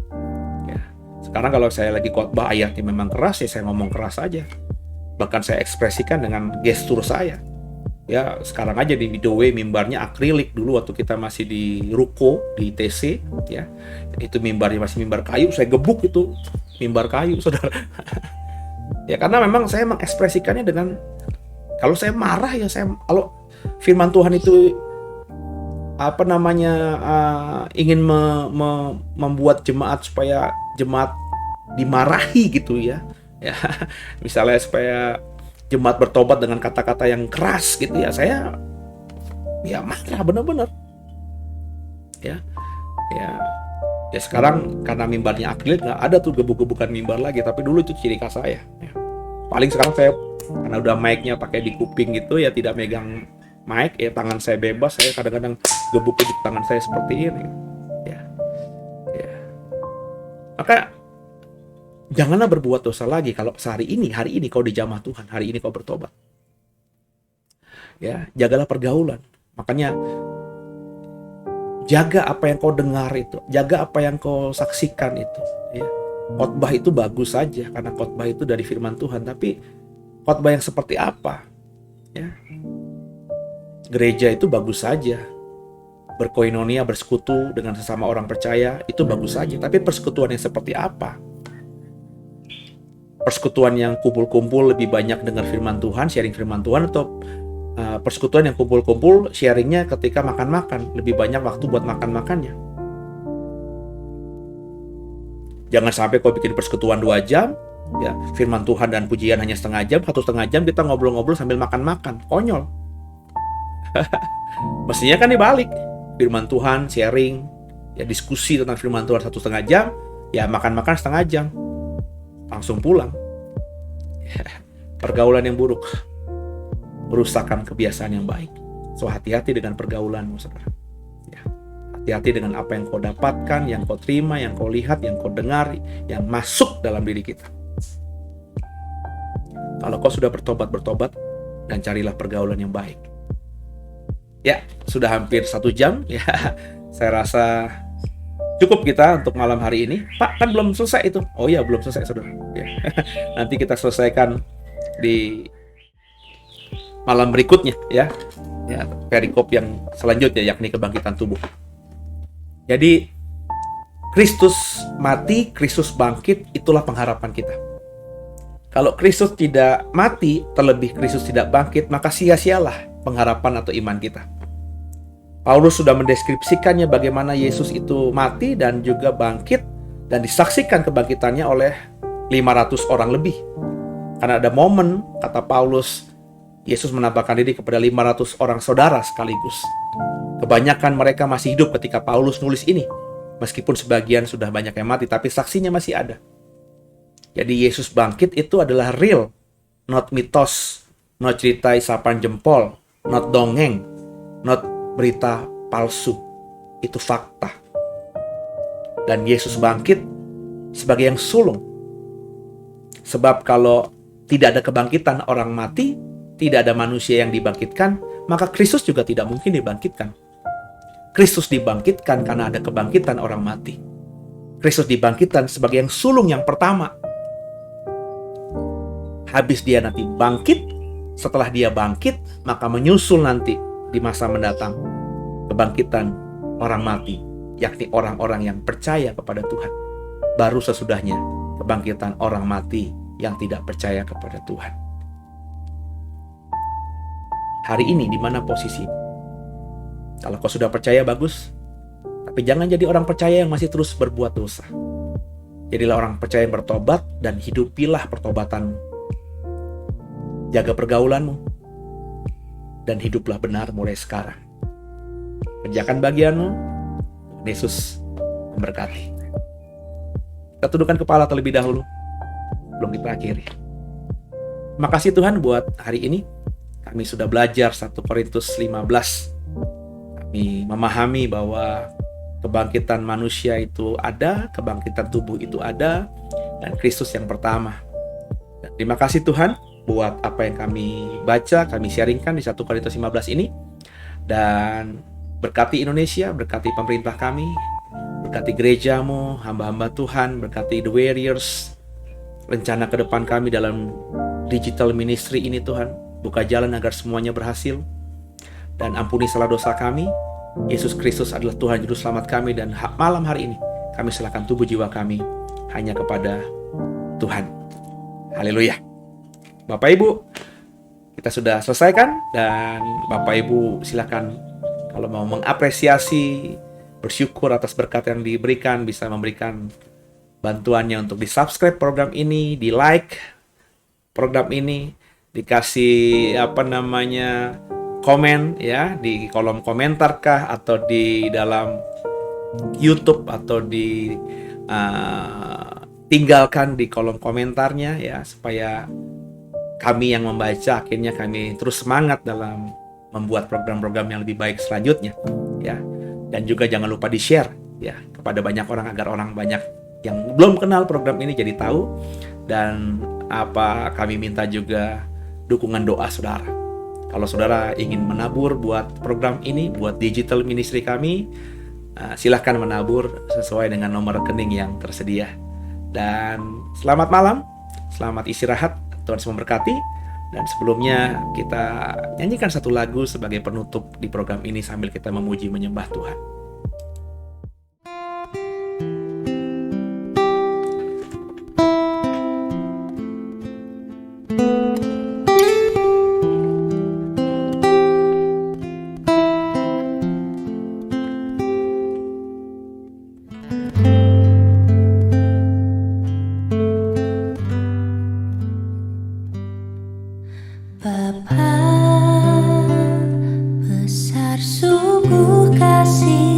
Ya. Sekarang kalau saya lagi khotbah ayatnya memang keras, ya saya ngomong keras aja. Bahkan saya ekspresikan dengan gestur saya. Ya, sekarang aja di Midway mimbarnya akrilik, dulu waktu kita masih di Ruko di TC, ya. Itu mimbarnya masih mimbar kayu, saya gebuk itu mimbar kayu, saudara. Ya karena memang saya mengekspresikannya dengan, kalau saya marah ya saya, kalau firman Tuhan itu ingin membuat jemaat supaya jemaat dimarahi gitu ya. Ya, misalnya supaya jemaat bertobat dengan kata-kata yang keras gitu ya, saya ya marah benar-benar. Ya sekarang karena mimbarnya akrilik nggak ada tuh gebuk-gebukan mimbar lagi, tapi dulu itu ciri khas saya. Ya. Paling sekarang saya karena udah mic-nya pakai di kuping gitu ya, tidak megang mic, ya tangan saya bebas, saya kadang-kadang gebuk-gebuk tangan saya seperti ini. Ya. Maka janganlah berbuat dosa lagi kalau hari ini kau dijamah Tuhan, hari ini kau bertobat. Ya, jagalah pergaulan. Makanya jaga apa yang kau dengar itu, jaga apa yang kau saksikan itu. Ya. Khotbah itu bagus saja karena khotbah itu dari firman Tuhan, tapi khotbah yang seperti apa? Ya. Gereja itu bagus saja, berkoinonia, bersekutu dengan sesama orang percaya, itu bagus saja. Tapi persekutuan yang seperti apa? Persekutuan yang kumpul-kumpul lebih banyak dengar firman Tuhan, sharing firman Tuhan, atau persekutuan yang kumpul-kumpul sharingnya ketika makan-makan, lebih banyak waktu buat makan-makannya. Jangan sampai kau bikin persekutuan 2 jam, ya firman Tuhan dan pujian hanya setengah jam, 1,5 jam kita ngobrol-ngobrol sambil makan-makan, konyol. Mestinya kan dibalik, firman Tuhan, sharing, ya diskusi tentang firman Tuhan 1,5 jam, ya makan-makan setengah jam, langsung pulang. Pergaulan yang buruk merusakkan kebiasaan yang baik. So hati-hati dengan pergaulanmu, saudara. Ya. Hati-hati dengan apa yang kau dapatkan, yang kau terima, yang kau lihat, yang kau dengar, yang masuk dalam diri kita. Kalau kau sudah bertobat dan carilah pergaulan yang baik. Ya, sudah hampir 1 jam ya. Saya rasa cukup kita untuk malam hari ini. Pak, kan belum selesai itu. Oh iya, belum selesai, saudara. Ya. Nanti kita selesaikan di malam berikutnya ya. Ya, perikop yang selanjutnya yakni kebangkitan tubuh. Jadi Kristus mati, Kristus bangkit, itulah pengharapan kita. Kalau Kristus tidak mati, terlebih Kristus tidak bangkit, maka sia-sialah pengharapan atau iman kita. Paulus sudah mendeskripsikannya bagaimana Yesus itu mati dan juga bangkit, dan disaksikan kebangkitannya oleh 500 orang lebih. Karena ada momen, kata Paulus, Yesus menampakkan diri kepada 500 orang saudara sekaligus. Kebanyakan mereka masih hidup ketika Paulus nulis ini. Meskipun sebagian sudah banyak yang mati, tapi saksinya masih ada. Jadi Yesus bangkit itu adalah real, not mitos, not cerita isapan jempol, not dongeng, not berita palsu. Itu fakta. Dan Yesus bangkit sebagai yang sulung. Sebab kalau tidak ada kebangkitan orang mati, tidak ada manusia yang dibangkitkan, maka Kristus juga tidak mungkin dibangkitkan. Kristus dibangkitkan karena ada kebangkitan orang mati. Kristus dibangkitkan sebagai yang sulung yang pertama. Habis dia nanti bangkit, setelah dia bangkit, maka menyusul nanti di masa mendatang kebangkitan orang mati, yakni orang-orang yang percaya kepada Tuhan. Baru sesudahnya kebangkitan orang mati yang tidak percaya kepada Tuhan. Hari ini di mana posisi? Kalau kau sudah percaya bagus, tapi jangan jadi orang percaya yang masih terus berbuat dosa. Jadilah orang percaya yang bertobat dan hidupilah pertobatanmu. Jaga pergaulanmu dan hiduplah benar mulai sekarang. Kerjakan bagianmu, Yesus memberkati. Kita tundukkan kepala terlebih dahulu, belum kita akhiri. Terima kasih Tuhan buat hari ini. Kami sudah belajar 1 Korintus 15. Kami memahami bahwa kebangkitan manusia itu ada, kebangkitan tubuh itu ada, dan Kristus yang pertama. Dan terima kasih Tuhan buat apa yang kami baca, kami sharingkan di 1 Korintus 15 ini. Dan berkati Indonesia, berkati pemerintah kami, berkati gerejamu, hamba-hamba Tuhan, berkati The Warriors, rencana ke depan kami dalam digital ministry ini Tuhan. Buka jalan agar semuanya berhasil. Dan ampuni salah dosa kami. Yesus Kristus adalah Tuhan Juru Selamat kami. Dan malam hari ini kami serahkan tubuh jiwa kami hanya kepada Tuhan. Haleluya. Bapak Ibu, kita sudah selesaikan. Dan Bapak Ibu silakan kalau mau mengapresiasi, bersyukur atas berkat yang diberikan, bisa memberikan bantuannya untuk di-subscribe program ini, di-like program ini, dikasih komen ya di kolom komentar kah, atau di dalam YouTube, atau di tinggalkan di kolom komentarnya ya, supaya kami yang membaca akhirnya kami terus semangat dalam membuat program-program yang lebih baik selanjutnya ya. Dan juga jangan lupa di-share ya kepada banyak orang agar orang banyak yang belum kenal program ini jadi tahu. Dan kami minta juga dukungan doa saudara. Kalau saudara ingin menabur buat program ini, buat digital ministry kami, silahkan menabur sesuai dengan nomor rekening yang tersedia. Dan selamat malam, selamat istirahat, Tuhan Yesus memberkati. Dan sebelumnya kita nyanyikan satu lagu sebagai penutup di program ini sambil kita memuji menyembah Tuhan. Bapa, besar sungguh kasih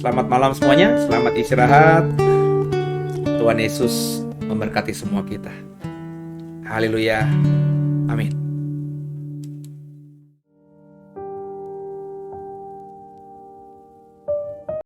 Selamat malam semuanya, selamat istirahat. Tuhan Yesus memberkati semua kita. Haleluya. Amin.